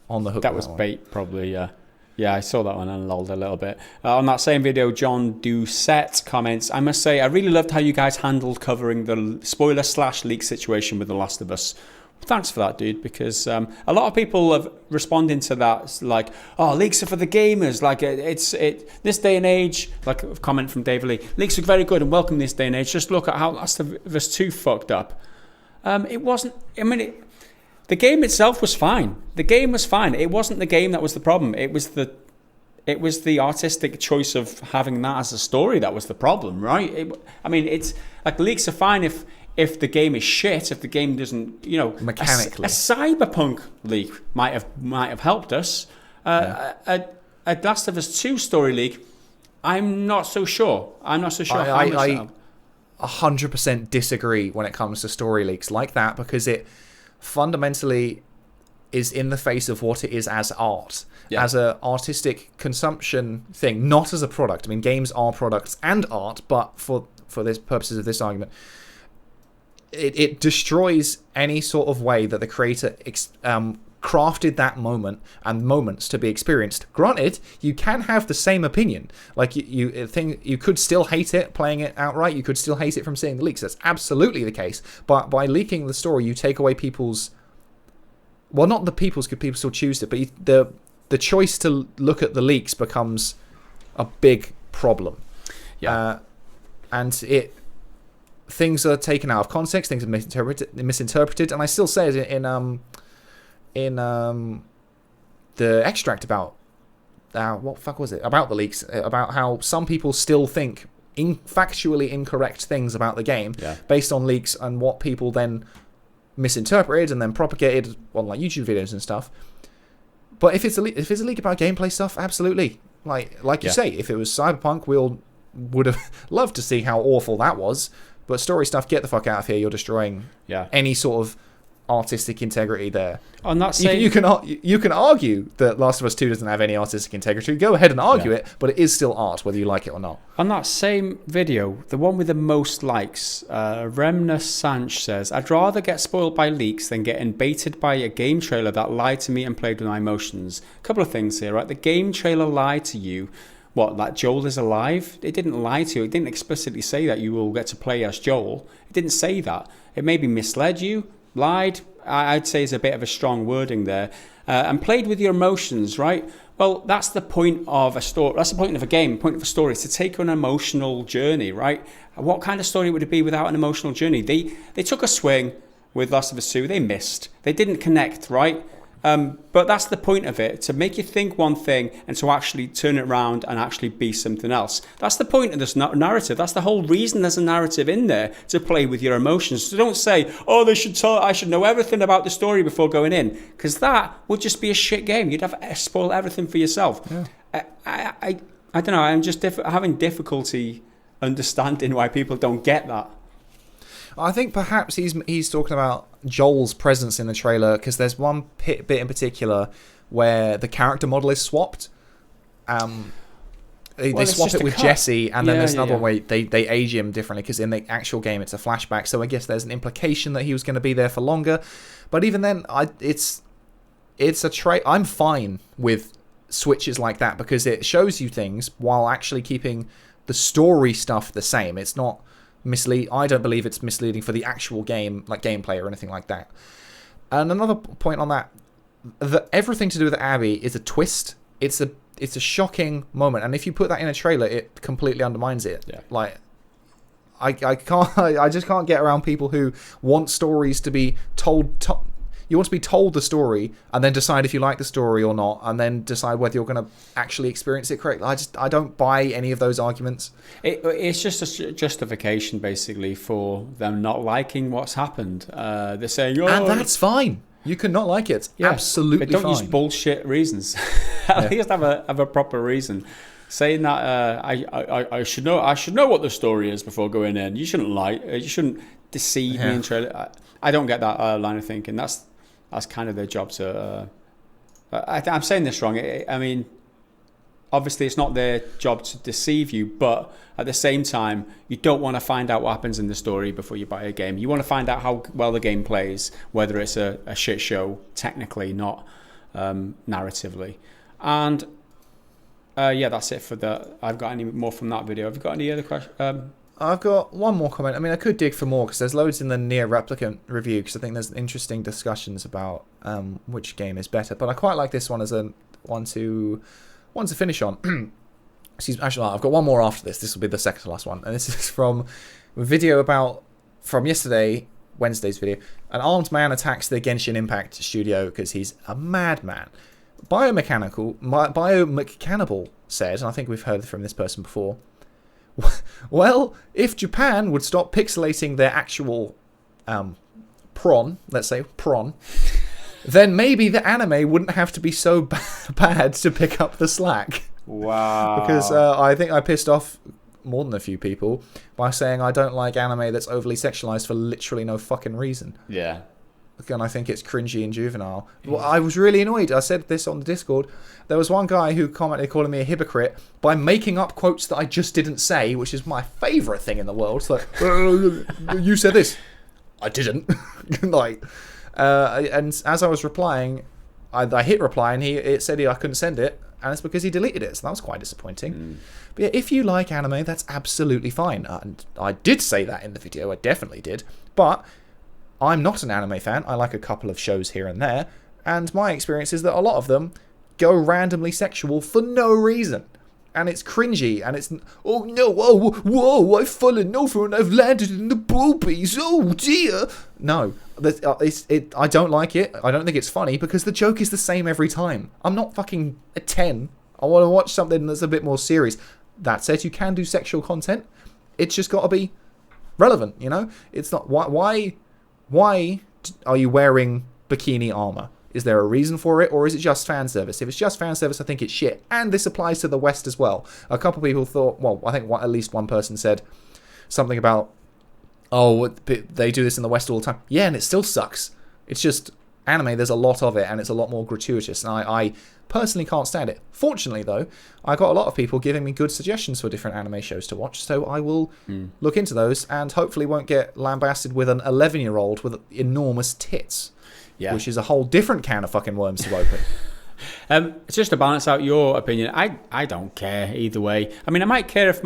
S2: on the hook.
S1: That was bait, probably. Yeah, I saw that one and lolled a little bit. On that same video, John Doucette comments, I must say, I really loved how you guys handled covering the spoiler/leak situation with The Last of Us. Thanks for that, dude, because a lot of people have responding to that like, oh, leaks are for the gamers. Like, this day and age, like a comment from David Lee, leaks are very good and welcome this day and age. Just look at how Last of Us 2 fucked up. It wasn't, the game itself was fine. The game was fine. It wasn't the game that was the problem. It was the artistic choice of having that as a story that was the problem, right? It's like leaks are fine if the game is shit, if the game doesn't,
S2: mechanically.
S1: A Cyberpunk leak might have helped us. A Last of Us 2 story leak, I'm not so sure. I
S2: 100% disagree when it comes to story leaks like that, because it fundamentally is in the face of what it is as art, as an artistic consumption thing, not as a product. I mean, games are products and art, but for this purposes of this argument, it destroys any sort of way that the creator crafted that moment and moments to be experienced. Granted, you can have the same opinion. Like you could still hate it playing it outright. You could still hate it from seeing the leaks. That's absolutely the case. But by leaking the story, you take away people's. Well, not the people's, because people still choose it, but the choice to look at the leaks becomes a big problem. Yeah, and things are taken out of context. Things are misinterpreted, and I still say it in the extract about what the fuck was it about the leaks, about how some people still think factually incorrect things about the game based on leaks, and what people then misinterpreted and then propagated on like YouTube videos and stuff. But if it's a leak about gameplay stuff, absolutely, like you say, if it was Cyberpunk, we all would have loved to see how awful that was. But story stuff, get the fuck out of here. You're destroying any sort of artistic integrity there.
S1: On that same...
S2: you can argue that Last of Us 2 doesn't have any artistic integrity. Go ahead and argue it, but it is still art, whether you like it or not.
S1: On that same video, the one with the most likes, Remna Sanch says, I'd rather get spoiled by leaks than getting baited by a game trailer that lied to me and played with my emotions. A couple of things here, right? The game trailer lied to you. What, that Joel is alive? It didn't lie to you. It didn't explicitly say that you will get to play as Joel. It didn't say that. It maybe misled you, lied. I'd say is a bit of a strong wording there. And played with your emotions, right? Well, that's the point of a story. That's the point of a game, the point of a story, is to take you on an emotional journey, right? What kind of story would it be without an emotional journey? They took a swing with Last of Us 2. They missed. They didn't connect, right? But that's the point of it, to make you think one thing and to actually turn it around and actually be something else. That's the point of this narrative. That's the whole reason there's a narrative in there, to play with your emotions. So don't say, oh, I should know everything about the story before going in, because that would just be a shit game. You'd have spoil everything for yourself. Yeah. I don't know, I'm just having difficulty understanding why people don't get that.
S2: I think perhaps he's talking about Joel's presence in the trailer, because there's one bit in particular where the character model is swapped. They swap it with Jesse, and then there's another one where they age him differently, because in the actual game it's a flashback. So I guess there's an implication that he was going to be there for longer. But even then, it's a trait. I'm fine with switches like that, because it shows you things while actually keeping the story stuff the same. It's not I don't believe it's misleading for the actual game, like gameplay or anything like that. And another point on that, everything to do with Abby is a twist. It's a shocking moment, and if you put that in a trailer, it completely undermines it. Yeah. Like, I just can't get around people who want stories to be told. You want to be told the story and then decide if you like the story or not, and then decide whether you're going to actually experience it correctly. I don't buy any of those arguments.
S1: It's just a justification, basically, for them not liking what's happened. They're saying,
S2: and that's fine. You can not like it. Yeah, absolutely fine.
S1: But don't use bullshit reasons. At least have a proper reason. Saying that I should know what the story is before going in. You shouldn't deceive me in trailer. I don't get that line of thinking. That's kind of their job to... I'm saying this wrong. I mean, obviously it's not their job to deceive you, but at the same time, you don't want to find out what happens in the story before you buy a game. You want to find out how well the game plays, whether it's a shit show, technically, not narratively. And that's it for the... I've got any more from that video. Have you got any other questions?
S2: I've got one more comment. I mean, I could dig for more, because there's loads in the Nier Replicant review, because I think there's interesting discussions about which game is better. But I quite like this one as a one to finish on. Excuse me. Actually, I've got one more after this. This will be the second to last one, and this is from a video from yesterday, Wednesday's video. An armed man attacks the Genshin Impact studio because he's a madman. Biomechanical said, and I think we've heard from this person before, well, if Japan would stop pixelating their actual prawn, then maybe the anime wouldn't have to be so bad to pick up the slack.
S1: Wow.
S2: Because I think I pissed off more than a few people by saying I don't like anime that's overly sexualized for literally no fucking reason.
S1: Yeah.
S2: And I think it's cringy and juvenile. Well, I was really annoyed. I said this on the Discord. There was one guy who commented calling me a hypocrite by making up quotes that I just didn't say, which is my favourite thing in the world. It's like, you said this. I didn't. And as I was replying, I hit reply, and it said I couldn't send it, and it's because he deleted it. So that was quite disappointing. But yeah, if you like anime, that's absolutely fine. And I did say that in the video. I definitely did. But I'm not an anime fan. I like a couple of shows here and there, and my experience is that a lot of them go randomly sexual for no reason, and it's cringy, and it's, oh no, whoa, I've fallen over and I've landed in the boobies, oh dear. No, I don't like it. I don't think it's funny, because the joke is the same every time. I'm not fucking a 10. I want to watch something that's a bit more serious. That said, you can do sexual content. It's just got to be relevant, you know? It's not, why are you wearing bikini armor? Is there a reason for it, or is it just fan service? If it's just fan service, I think it's shit. And this applies to the West as well. A couple of people thought, well, I think at least one person said something about, oh, they do this in the West all the time. Yeah, and it still sucks. It's just anime, there's a lot of it, and it's a lot more gratuitous, and I personally can't stand it. Fortunately, though, I got a lot of people giving me good suggestions for different anime shows to watch, so I will look into those, and hopefully won't get lambasted with an 11-year-old with enormous tits, which is a whole different can of fucking worms to open.
S1: It's just to balance out your opinion. I don't care either way. I mean, I might care if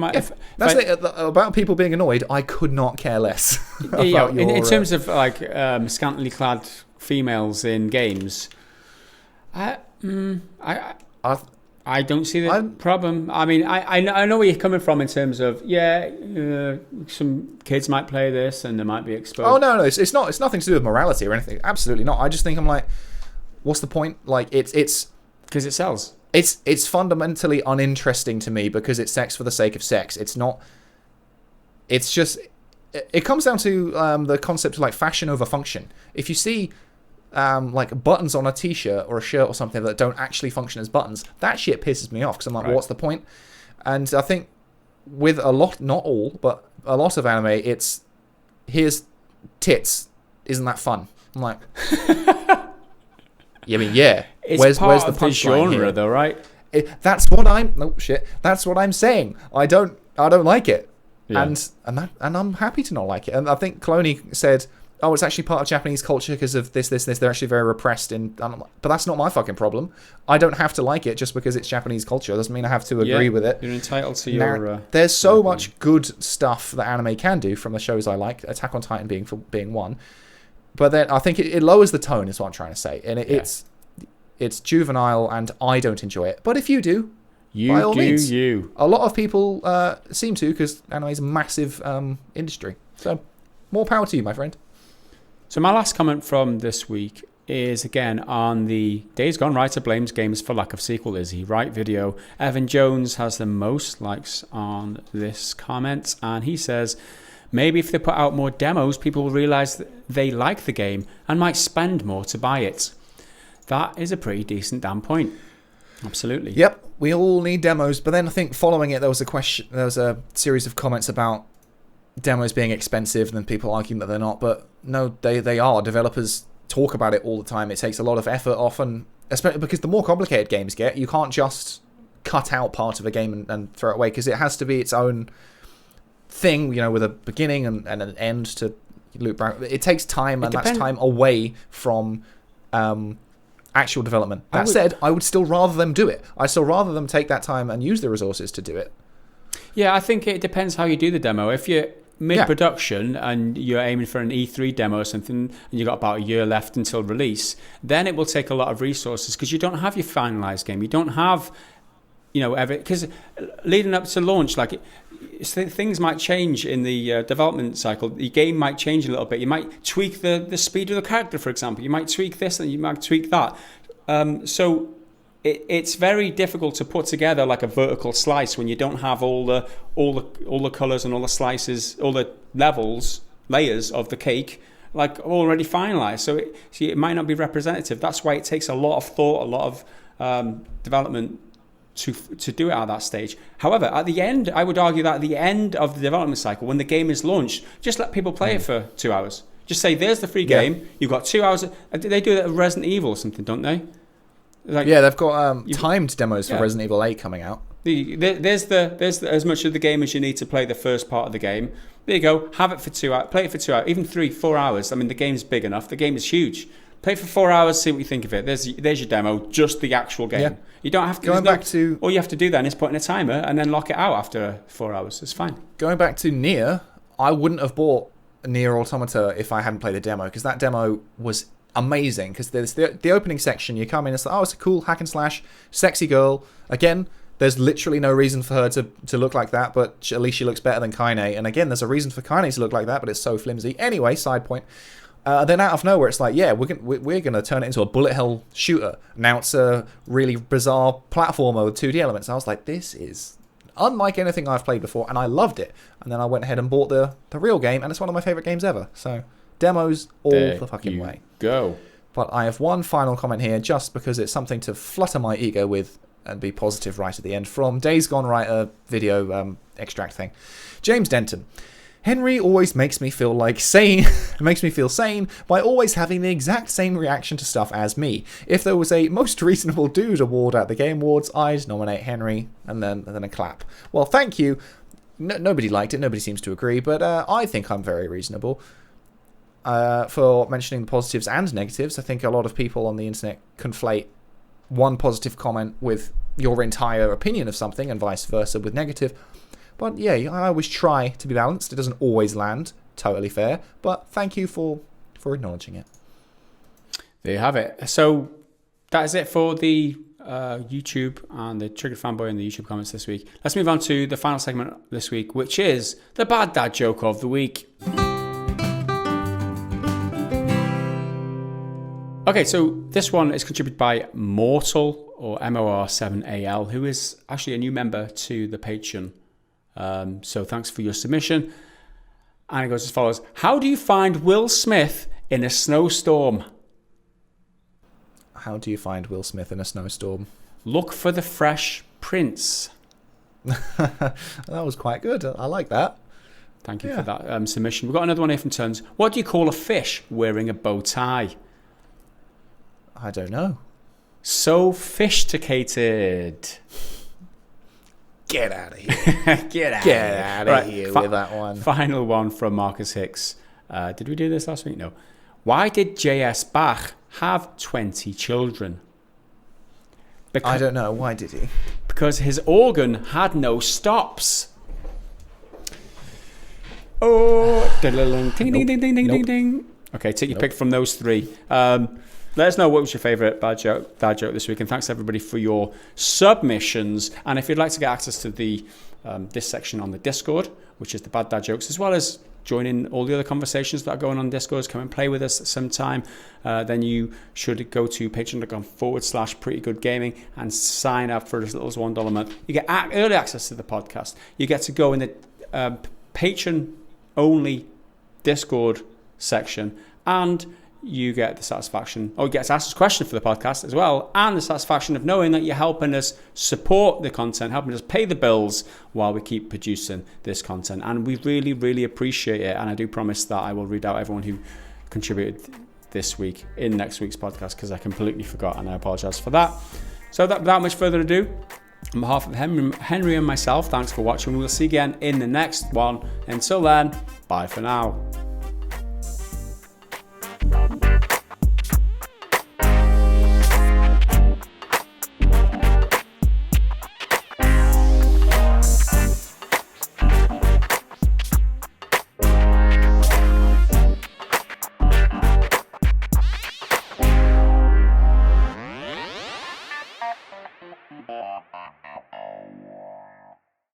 S2: about people being annoyed. I could not care less.
S1: In terms of like scantily clad females in games, I don't see the problem. I mean, I know where you're coming from in terms of some kids might play this and they might be exposed.
S2: Oh no, it's nothing to do with morality or anything. Absolutely not. I just think I'm like, What's the point? Like, it's
S1: because it sells.
S2: It's fundamentally uninteresting to me because it's sex for the sake of sex. It's not. It's just. It comes down to the concept of like fashion over function. If you see like buttons on a t-shirt or a shirt or something that don't actually function as buttons, that shit pisses me off because I'm like, what's the point? And I think with a lot, not all, but a lot of anime, it's here's tits. Isn't that fun? I'm like, yeah, I mean, yeah.
S1: It's
S2: where's
S1: part
S2: the
S1: of the
S2: punchline
S1: genre,
S2: here?
S1: though, right?
S2: That's what I'm. No shit. That's what I'm saying. I don't like it, and I'm happy to not like it. And I think Cloney said, "Oh, it's actually part of Japanese culture because of this. They're actually very repressed." But that's not my fucking problem. I don't have to like it just because it's Japanese culture. It doesn't mean I have to agree with it.
S1: You're entitled to your.
S2: There's so much good stuff that anime can do from the shows I like. Attack on Titan being one, but then I think it lowers the tone. Is what I'm trying to say, and it's juvenile, and I don't enjoy it. But if you do, by all means, a lot of people seem to because anime is a massive industry. So more power to you, my friend.
S1: So my last comment from this week is again on the Days Gone writer blames games for lack of sequel. Is he right? Video. Evan Jones has the most likes on this comment, and he says, maybe if they put out more demos, people will realise that they like the game and might spend more to buy it. That is a pretty decent damn point. Absolutely.
S2: Yep, we all need demos. But then I think following it, there was a series of comments about demos being expensive, and then people arguing that they're not. But no, they are. Developers talk about it all the time. It takes a lot of effort often, especially because the more complicated games get, you can't just cut out part of a game and throw it away because it has to be its own thing, with a beginning and an end to loop back. It takes time, and that's time away from actual development. That said, I would still rather them do it. I'd still rather them take that time and use the resources to do it.
S1: Yeah, I think it depends how you do the demo. If you're mid-production and you're aiming for an E3 demo or something, and you've got about a year left until release, then it will take a lot of resources because you don't have your finalized game. You don't have, because leading up to launch, things might change in the development cycle. The game might change a little bit. You might tweak the speed of the character, for example. You might tweak this and you might tweak that. So it's very difficult to put together like a vertical slice when you don't have all the colors and all the slices, all the layers of the cake like already finalized. So it might not be representative. That's why it takes a lot of thought, a lot of development to do it at that stage. However, at the end, I would argue that at the end of the development cycle, when the game is launched, just let people play it for 2 hours. Just say, there's the free game. You've got 2 hours. They do that with Resident Evil or something, don't they?
S2: They've got timed demos for Resident Evil 8 coming out.
S1: There's as much of the game as you need to play the first part of the game. There you go. Have it for 2 hours. Play it for 2 hours, even 3-4 hours. I mean, the game's big enough. The game is huge. Play for 4 hours. See what you think of it. There's your demo. Just the actual game. Yeah. You don't have to. All you have to do then is put in a timer and then lock it out after 4 hours. It's fine.
S2: Going back to Nier, I wouldn't have bought Nier Automata if I hadn't played the demo because that demo was amazing. Because there's the opening section. You come in and it's like, it's a cool hack and slash, sexy girl. Again, there's literally no reason for her to look like that, but at least she looks better than Kaine. And again, there's a reason for Kaine to look like that, but it's so flimsy. Anyway, side point. Then out of nowhere, it's like, we're gonna turn it into a bullet hell shooter. Now it's a really bizarre platformer with 2D elements. I was like, this is unlike anything I've played before, and I loved it. And then I went ahead and bought the real game, and it's one of my favorite games ever. So demos all the fucking way.
S1: Go.
S2: But I have one final comment here, just because it's something to flutter my ego with and be positive right at the end, from Days Gone Writer video extract thing. James Denton. Henry always makes me feel sane by always having the exact same reaction to stuff as me. If there was a most reasonable dude award at the Game Awards, I'd nominate Henry, and then a clap. Well, thank you. Nobody liked it. Nobody seems to agree, but I think I'm very reasonable for mentioning the positives and negatives. I think a lot of people on the internet conflate one positive comment with your entire opinion of something, and vice versa with negative. But yeah, I always try to be balanced. It doesn't always land totally fair, but thank you for acknowledging it.
S1: There you have it. So that is it for the YouTube and the Triggered Fanboy and the YouTube comments this week. Let's move on to the final segment this week, which is the bad dad joke of the week. Okay, so this one is contributed by Mortal, or MOR7AL, who is actually a new member to the Patreon. So thanks for your submission. And it goes as follows. How do you find Will Smith in a snowstorm?
S2: How do you find Will Smith in a snowstorm?
S1: Look for the Fresh Prince.
S2: That was quite good. I like that.
S1: Thank you for that submission. We've got another one here from Tons. What do you call a fish wearing a bow tie?
S2: I don't know.
S1: Sophisticated.
S2: Get out of here. Get out of here with that one.
S1: Final one from Marcus Hicks. Did we do this last week? No. Why did J.S. Bach have 20 children?
S2: I don't know. Why did he?
S1: Because his organ had no stops. Oh, ding, ding, ding, ding, ding, ding. Okay, take your pick from those three. Let us know what was your favourite dad joke this week, and thanks everybody for your submissions. And if you'd like to get access to the this section on the Discord, which is the bad dad jokes, as well as joining all the other conversations that are going on Discord, come and play with us sometime, then you should go to patreon.com/prettygoodgaming and sign up for as little as $1 a month. You get early access to the podcast. You get to go in the patron only Discord section, and you get the satisfaction, or you get to ask us questions for the podcast as well, and the satisfaction of knowing that you're helping us support the content, helping us pay the bills while we keep producing this content. And we really, really appreciate it. And I do promise that I will read out everyone who contributed this week in next week's podcast, because I completely forgot, and I apologize for that. So without much further ado, on behalf of Henry and myself, thanks for watching. We'll see you again in the next one. Until then, bye for now.